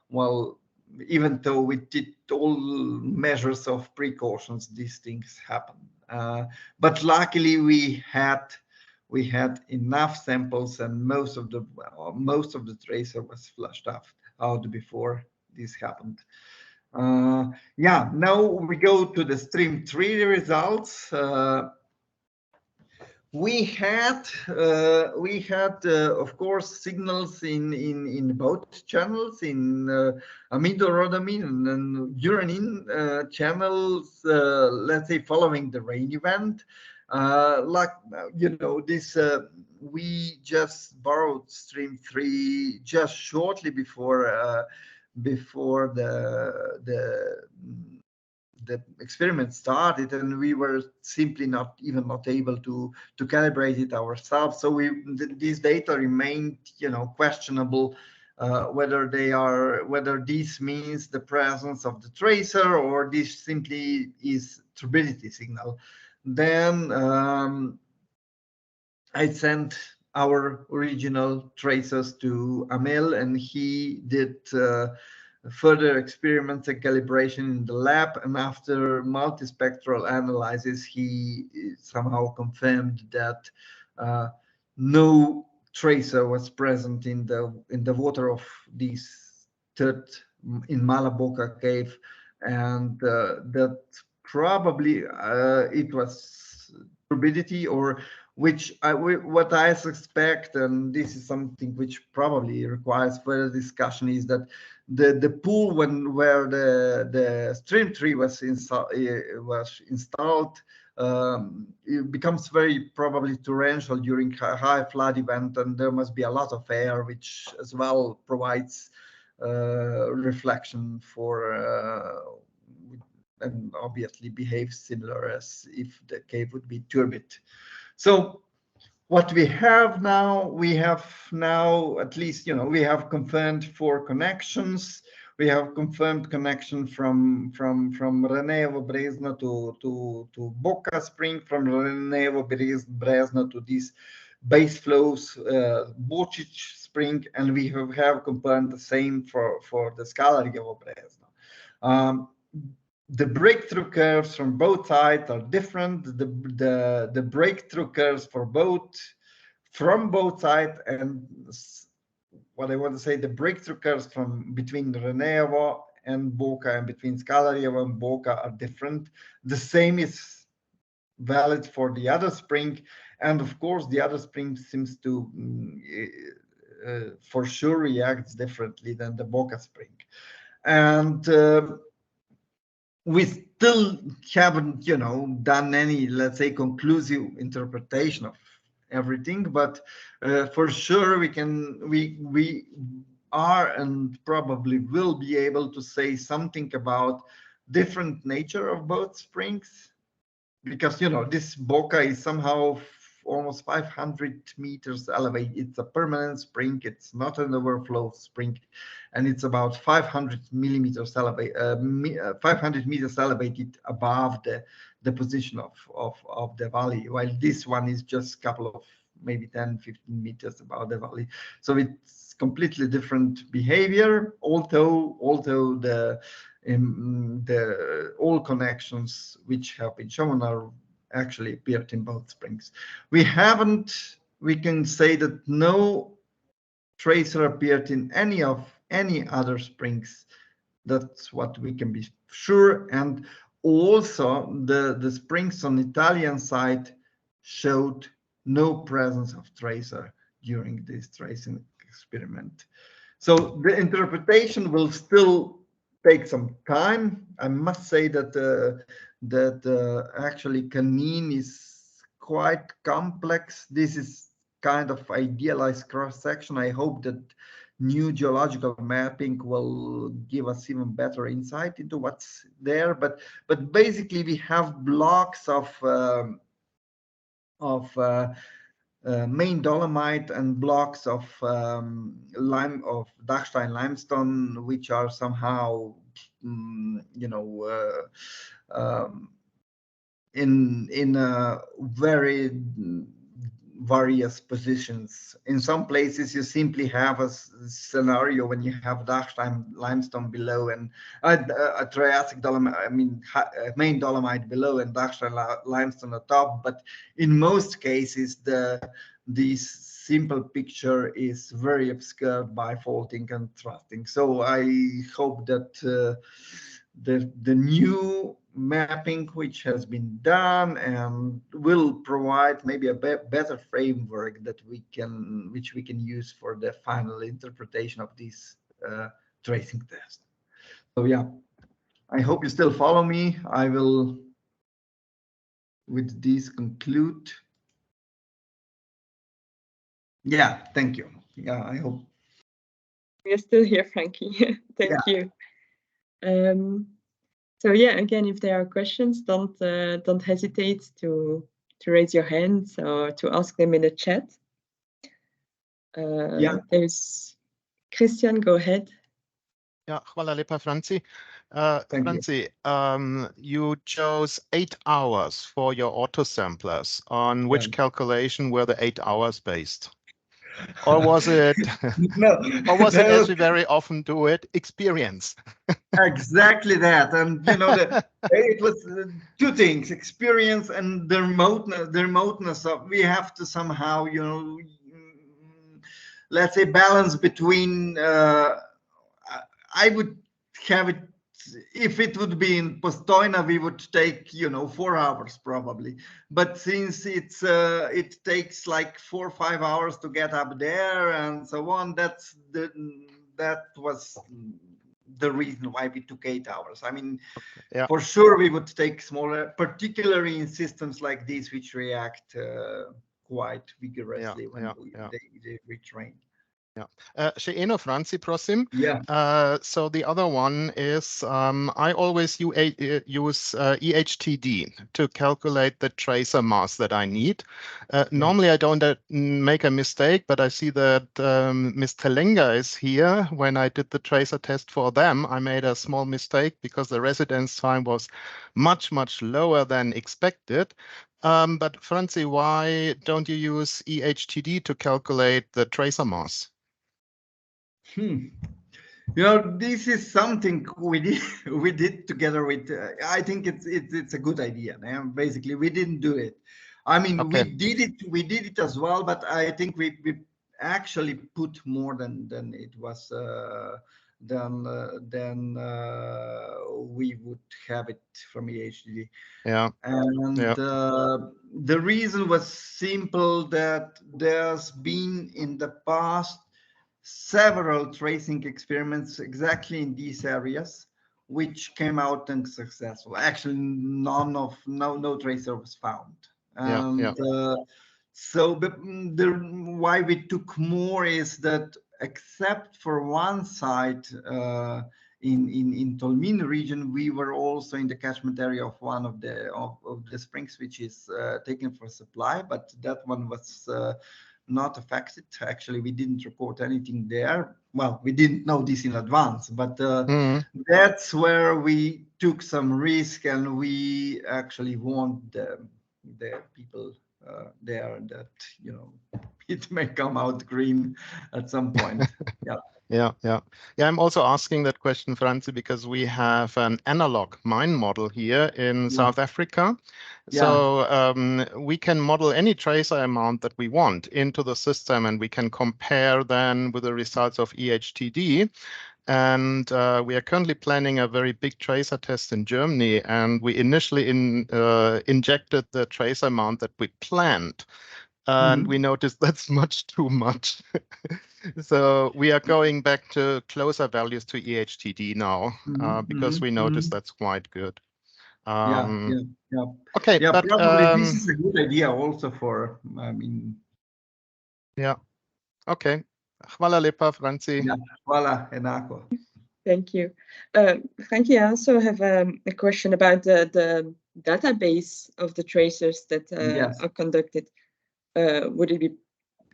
well, even though we did all measures of precautions, these things happen. But luckily we had enough samples, and most of the tracer was flushed out before this happened. Yeah, now we go to the stream 3 results. We had of course signals in both channels, in amido-rhodamine and uranin channels, let's say following the rain event. Like, you know, this we just borrowed stream 3 just shortly before the experiment started, and we were simply not able to calibrate it ourselves. So these data remained, you know, questionable, whether this means the presence of the tracer or this simply is turbidity signal. Then I sent our original tracers to Amel, and he did further experiments and calibration in the lab, and after multispectral analysis he somehow confirmed that no tracer was present in the water of this third in Malaboca cave, and that probably it was turbidity, or what I suspect, and this is something which probably requires further discussion, is that the pool where the stream 3 was installed, it becomes very probably torrential during high flood event, and there must be a lot of air, which as well provides reflection for and obviously behaves similar as if the cave would be turbid. So what we have now at least, you know, we have confirmed 4 connections. We have confirmed connection from Renevo Brezno to Boca Spring, from Renevo Brezno to these base flows Bocic Spring, and we have confirmed the same for the Scalarevo Brezno. The breakthrough curves from both sides are different. The breakthrough curves from both sides, and what I want to say, the breakthrough curves from between Renevo and Boca and between Scalarevo and Boca are different. The same is valid for the other spring, and of course the other spring seems to for sure reacts differently than the Boca spring, and we still haven't, you know, done any, let's say, conclusive interpretation of everything, but for sure we are and probably will be able to say something about different nature of both springs, because, you know, this Boca is somehow almost 500 meters elevated. It's a permanent spring. It's not an overflow spring, and it's about 500 millimeters elevated, 500 meters elevated above the position of the valley, while this one is just a couple of maybe 10, 15 meters above the valley. So it's completely different behavior, although the all connections which have been shown are actually appeared in both springs. We can say that no tracer appeared in any other springs. That's what we can be sure. And also the springs on the Italian side showed no presence of tracer during this tracing experiment. So the interpretation will still take some time. I must say that actually canine is quite complex. This is kind of idealized cross-section. I hope that new geological mapping will give us even better insight into what's there. But basically we have blocks of main dolomite and blocks of Dachstein limestone, which are somehow in very various positions. In some places you simply have a scenario when you have Dachstein limestone below and a Triassic dolomite, main dolomite below and Dachstein limestone at top. But in most cases this simple picture is very obscured by faulting and thrusting. So I hope that the new mapping which has been done and will provide maybe a better framework which we can use for the final interpretation of this tracing test. So yeah, I hope you still follow me. I will with this conclude. Yeah, thank you. Yeah, I hope we're still here, Frankie. Thank you. So yeah, again, if there are questions, don't hesitate to raise your hands or to ask them in the chat. Yeah. There's Christian, go ahead. Yeah, hvala lepa, Franci. Thank Franci, you chose 8 hours for your auto-samplers. On which calculation were the 8 hours based? Or was it, no, or was it, as we very often do it, experience? Exactly that. And you know, it was two things: experience and the remoteness of. We have to somehow, you know, let's say, balance between. I would have it. If it would be in Postojna, we would take, you know, 4 hours probably. But since it takes like 4 or 5 hours to get up there and so on, that was the reason why we took 8 hours. I mean, yeah, for sure we would take smaller, particularly in systems like these which react quite vigorously when they retrain. Yeah. Še eno, Franci, prosim. Yeah. So the other one is I always use EHTD to calculate the tracer mass that I need. Normally I don't make a mistake, but I see that Ms. Telenga is here. When I did the tracer test for them, I made a small mistake because the residence time was much, much lower than expected. But Franci, why don't you use EHTD to calculate the tracer mass? You know, this is something we did together with. I think it's a good idea. And basically, we didn't do it. I mean, okay, we did it as well, but I think we actually put more than it was than we would have it from EHTD. Yeah. And the reason was simple, that there's been in the past several tracing experiments exactly in these areas, which came out unsuccessful. Actually, no tracer was found. And so why we took more is that, except for one site in Tolmin region, we were also in the catchment area of one of the springs, which is taken for supply, but that one was not affected. Actually, we didn't report anything there. Well, we didn't know this in advance, but that's where we took some risk, and we actually warned the people there that, you know, it may come out green at some point. Yeah. Yeah. I'm also asking that question, Franci, because we have an analog mine model here in South Africa. So we can model any tracer amount that we want into the system, and we can compare then with the results of EHTD. And we are currently planning a very big tracer test in Germany, and we initially injected the tracer amount that we planned. And we noticed that's much too much. So we are going back to closer values to EHTD now, because we noticed that's quite good. Okay, yeah, but probably this is a good idea also for, I mean. Yeah. Okay. Hvala lepa, Franci. Yeah, hvala, enako. Thank you. Franci, I also have a question about the database of the tracers that are conducted.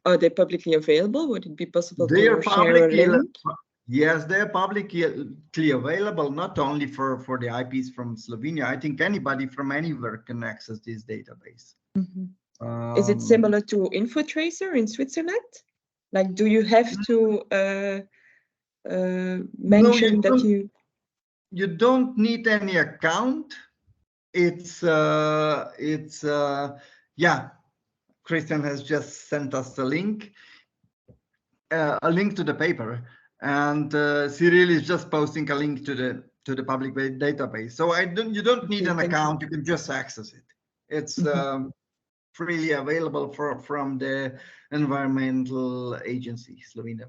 Are they publicly available? Would it be possible to share a link? Yes, they're publicly available, not only for the IPs from Slovenia. I think anybody from anywhere can access this database. Is it similar to InfoTracer in Switzerland? Like, do you have to mention that you... You don't need any account. Yeah. Christian has just sent us a link to the paper, and Cyril is just posting a link to the public database. So you don't need an account. You can just access it. It's freely available from the environmental agency, Slovenia.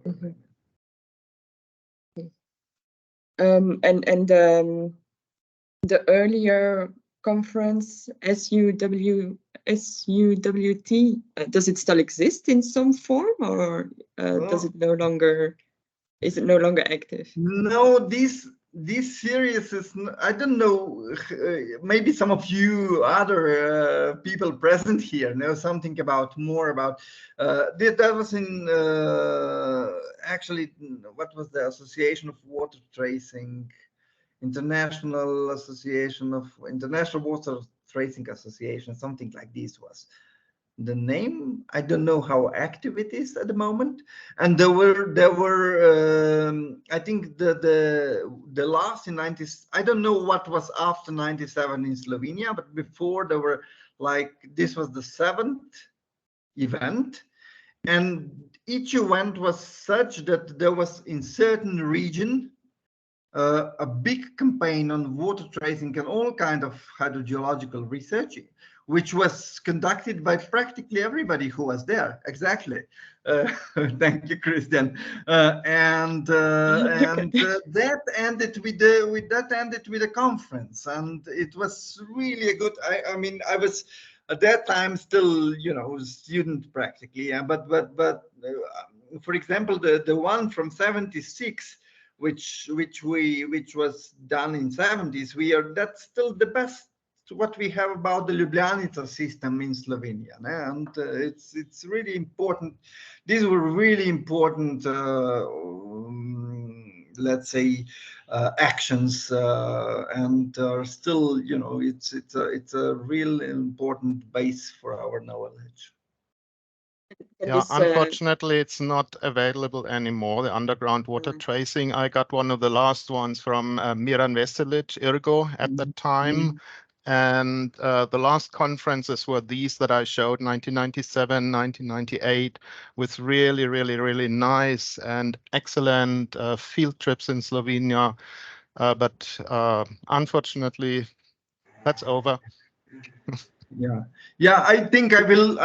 The earlier conference, SUWT, does it still exist in some form, or does it no longer? Is it no longer active? No, this series is. I don't know. Maybe some of you other people present here know something more about. That was in actually. What was the Association of Water Tracing? International Water Tracing Association, something like this was the name. I don't know how active it is at the moment. And there were I think the last in 90s, I don't know what was after 97 in Slovenia, but before there were, like, this was the 7th event, and each event was such that there was in certain region a big campaign on water tracing and all kind of hydrogeological research, which was conducted by practically everybody who was there. Exactly. Thank you, Christian. That ended with a conference, and it was really a good. I mean, I was at that time still, you know, student practically. But for example, the one from '76. Which was done in '70s. That's still the best what we have about the Ljubljanica system in Slovenia, and it's really important. These were really important, let's say, actions, and are still, you know, it's a real important base for our knowledge. Yeah, unfortunately, it's not available anymore, the underground water tracing. I got one of the last ones from Miran Veselic, Irgo, at that time. And the last conferences were these that I showed, 1997, 1998, with really, really, really nice and excellent field trips in Slovenia. But unfortunately, that's over. Yeah, I think I will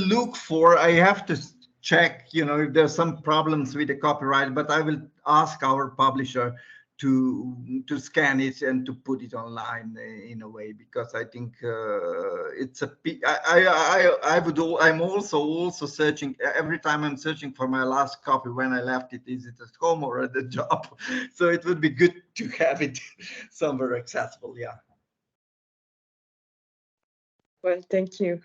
look for, I have to check, you know, if there's some problems with the copyright, but I will ask our publisher to scan it and to put it online in a way, because I think it's a I'm also searching every time. I'm searching for my last copy when I left it. Is it at home or at the job? So it would be good to have it somewhere accessible. Yeah. Well, thank you.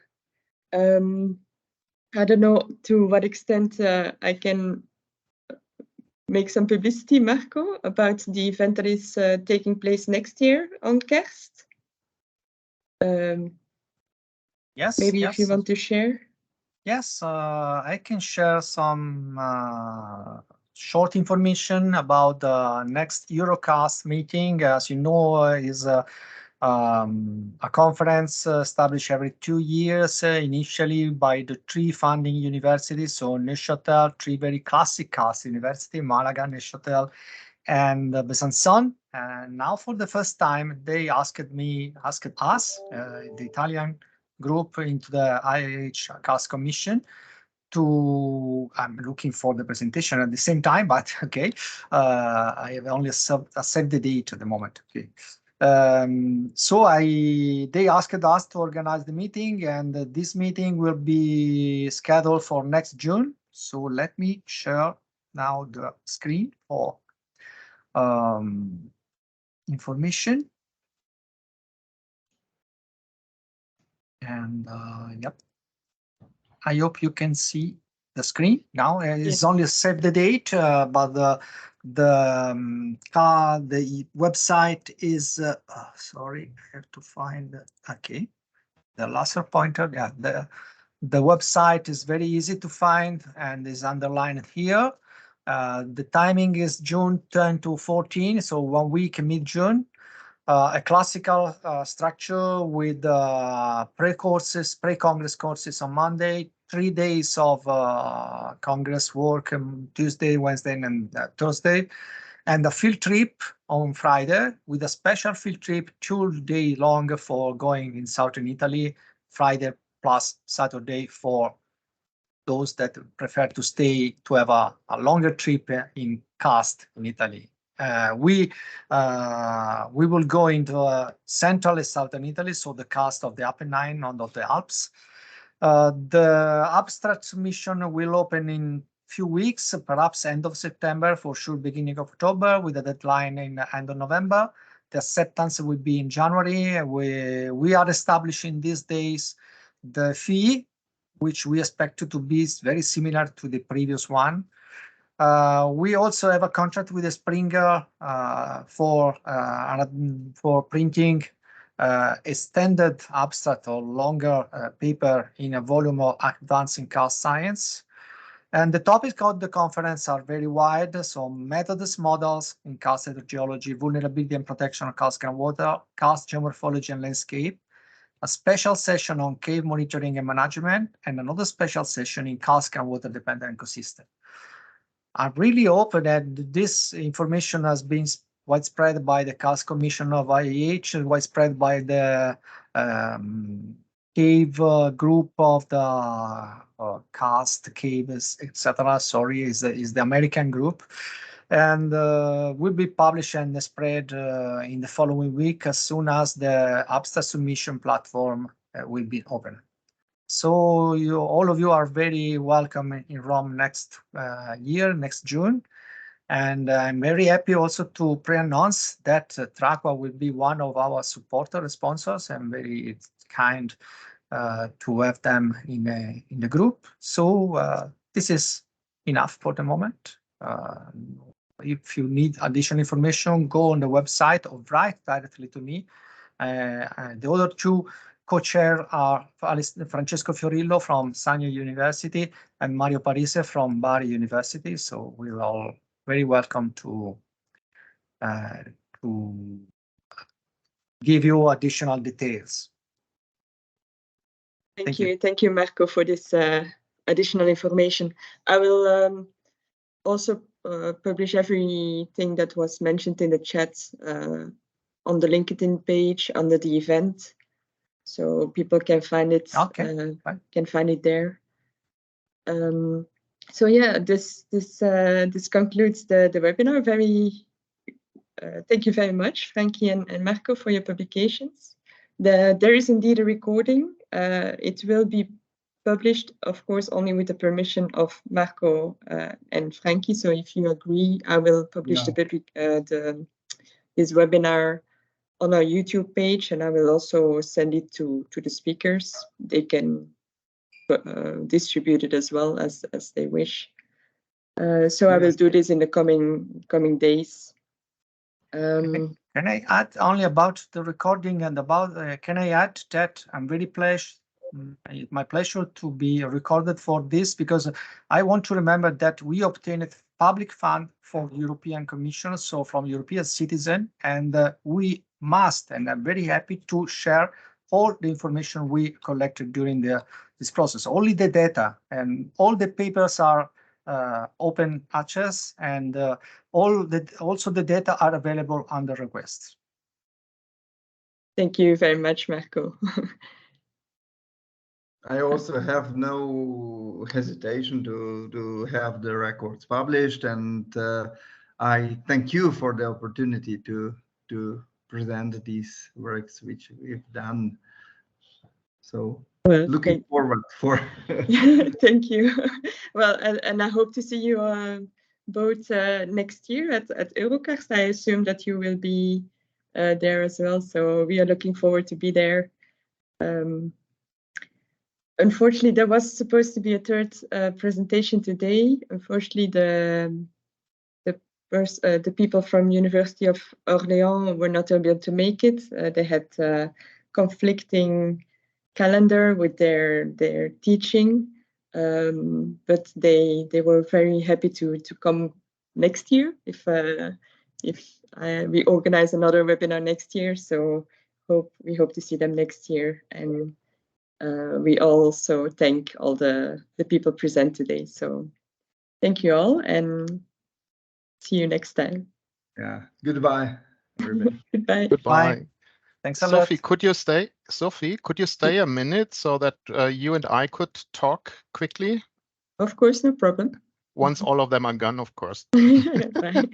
I don't know to what extent I can make some publicity, Marco, about the event that is taking place next year on Karst. Yes. Maybe yes. if you want to share. Yes, I can share some short information about the next Eurocast meeting. As you know, is a conference established every 2 years, initially by the 3 founding universities, so Neuchâtel, 3 very classic cast university, Malaga, Neuchâtel, and Besançon. And now for the first time, they asked us, the Italian group, into the IIH Cast Commission to, I'm looking for the presentation at the same time, but okay, I have only saved the date at the moment. Okay. So they asked us to organize the meeting, and this meeting will be scheduled for next June. So let me share now the screen for information. And yep, I hope you can see the screen now. It's only save the date, but the website is sorry, I have to find okay, the laser pointer. Yeah, the website is very easy to find and is underlined here. The timing is June 10 to 14, so 1 week, mid-June. A classical structure with pre-Congress courses on Monday, 3 days of Congress work Tuesday, Wednesday, and Thursday, and a field trip on Friday with a special field trip 2 days long for going in southern Italy, Friday plus Saturday for those that prefer to stay to have a longer trip in Karst in Italy. We will go into central and southern Italy, so the Karst of the Apennine, not of the Alps. The abstract submission will open in few weeks, perhaps end of September, for sure beginning of October, with a deadline in the end of November. The acceptance will be in January. We are establishing these days the fee, which we expect to be very similar to the previous one. We also have a contract with Springer for printing extended abstract or longer paper in a volume of advancing karst science. And the topics of the conference are very wide, so methods, models in karst hydrogeology, vulnerability and protection of karst groundwater, karst geomorphology and landscape, a special session on cave monitoring and management, and another special session in karst groundwater dependent ecosystem. I really hope that this information has been widespread by the Karst Commission of IIH and widespread by the cave group of the karst caves, etc. Sorry, is the American group, and will be published and spread in the following week as soon as the abstract submission platform will be open. So all of you are very welcome in Rome next year, next June. And I'm very happy also to pre-announce that Traqua will be one of our supporter sponsors. I'm very kind to have them in the group. So this is enough for the moment. If you need additional information, go on the website or write directly to me. The other 2 co-chair are Francesco Fiorillo from Sanya University and Mario Parise from Bari University. So we're all very welcome to give you additional details. Thank you, Marco, for this additional information. I will also publish everything that was mentioned in the chat on the LinkedIn page under the event, so people can find it. Can find it there. So yeah, this concludes the webinar. Very thank you very much, Franci and Marco, for your publications. There is indeed a recording. It will be published, of course, only with the permission of Marco and Franci. So if you agree, I will publish this webinar on our YouTube page, and I will also send it to the speakers. They can distribute it as well as they wish. So I will do this in the coming days. Can I add only about the recording and about? Can I add that I'm very my pleasure to be recorded for this, because I want to remember that we obtained public fund for European Commission, so from European citizen, and we must, and I'm very happy to share all the information we collected during this process. Only the data and all the papers are open access, and also the data are available under request. Thank you very much, Marco. I also have no hesitation to have the records published, and I thank you for the opportunity to present these works which we've done. So looking forward for. Thank you. Well, and I hope to see you both next year at Eurokarst. I assume that you will be there as well. So we are looking forward to be there. Unfortunately, there was supposed to be a third presentation today. Unfortunately, the people from University of Orléans were not able to make it. They had conflicting calendar with their teaching, but they were very happy to come next year if we organize another webinar next year. So we hope to see them next year, and we also thank all the people present today. So thank you all, and see you next time. Yeah. Goodbye, everybody. Goodbye. Goodbye. Thanks a lot. Sophie, could you stay? Sophie, could you stay a minute so that you and I could talk quickly? Of course, no problem. Once all of them are gone, of course. Bye.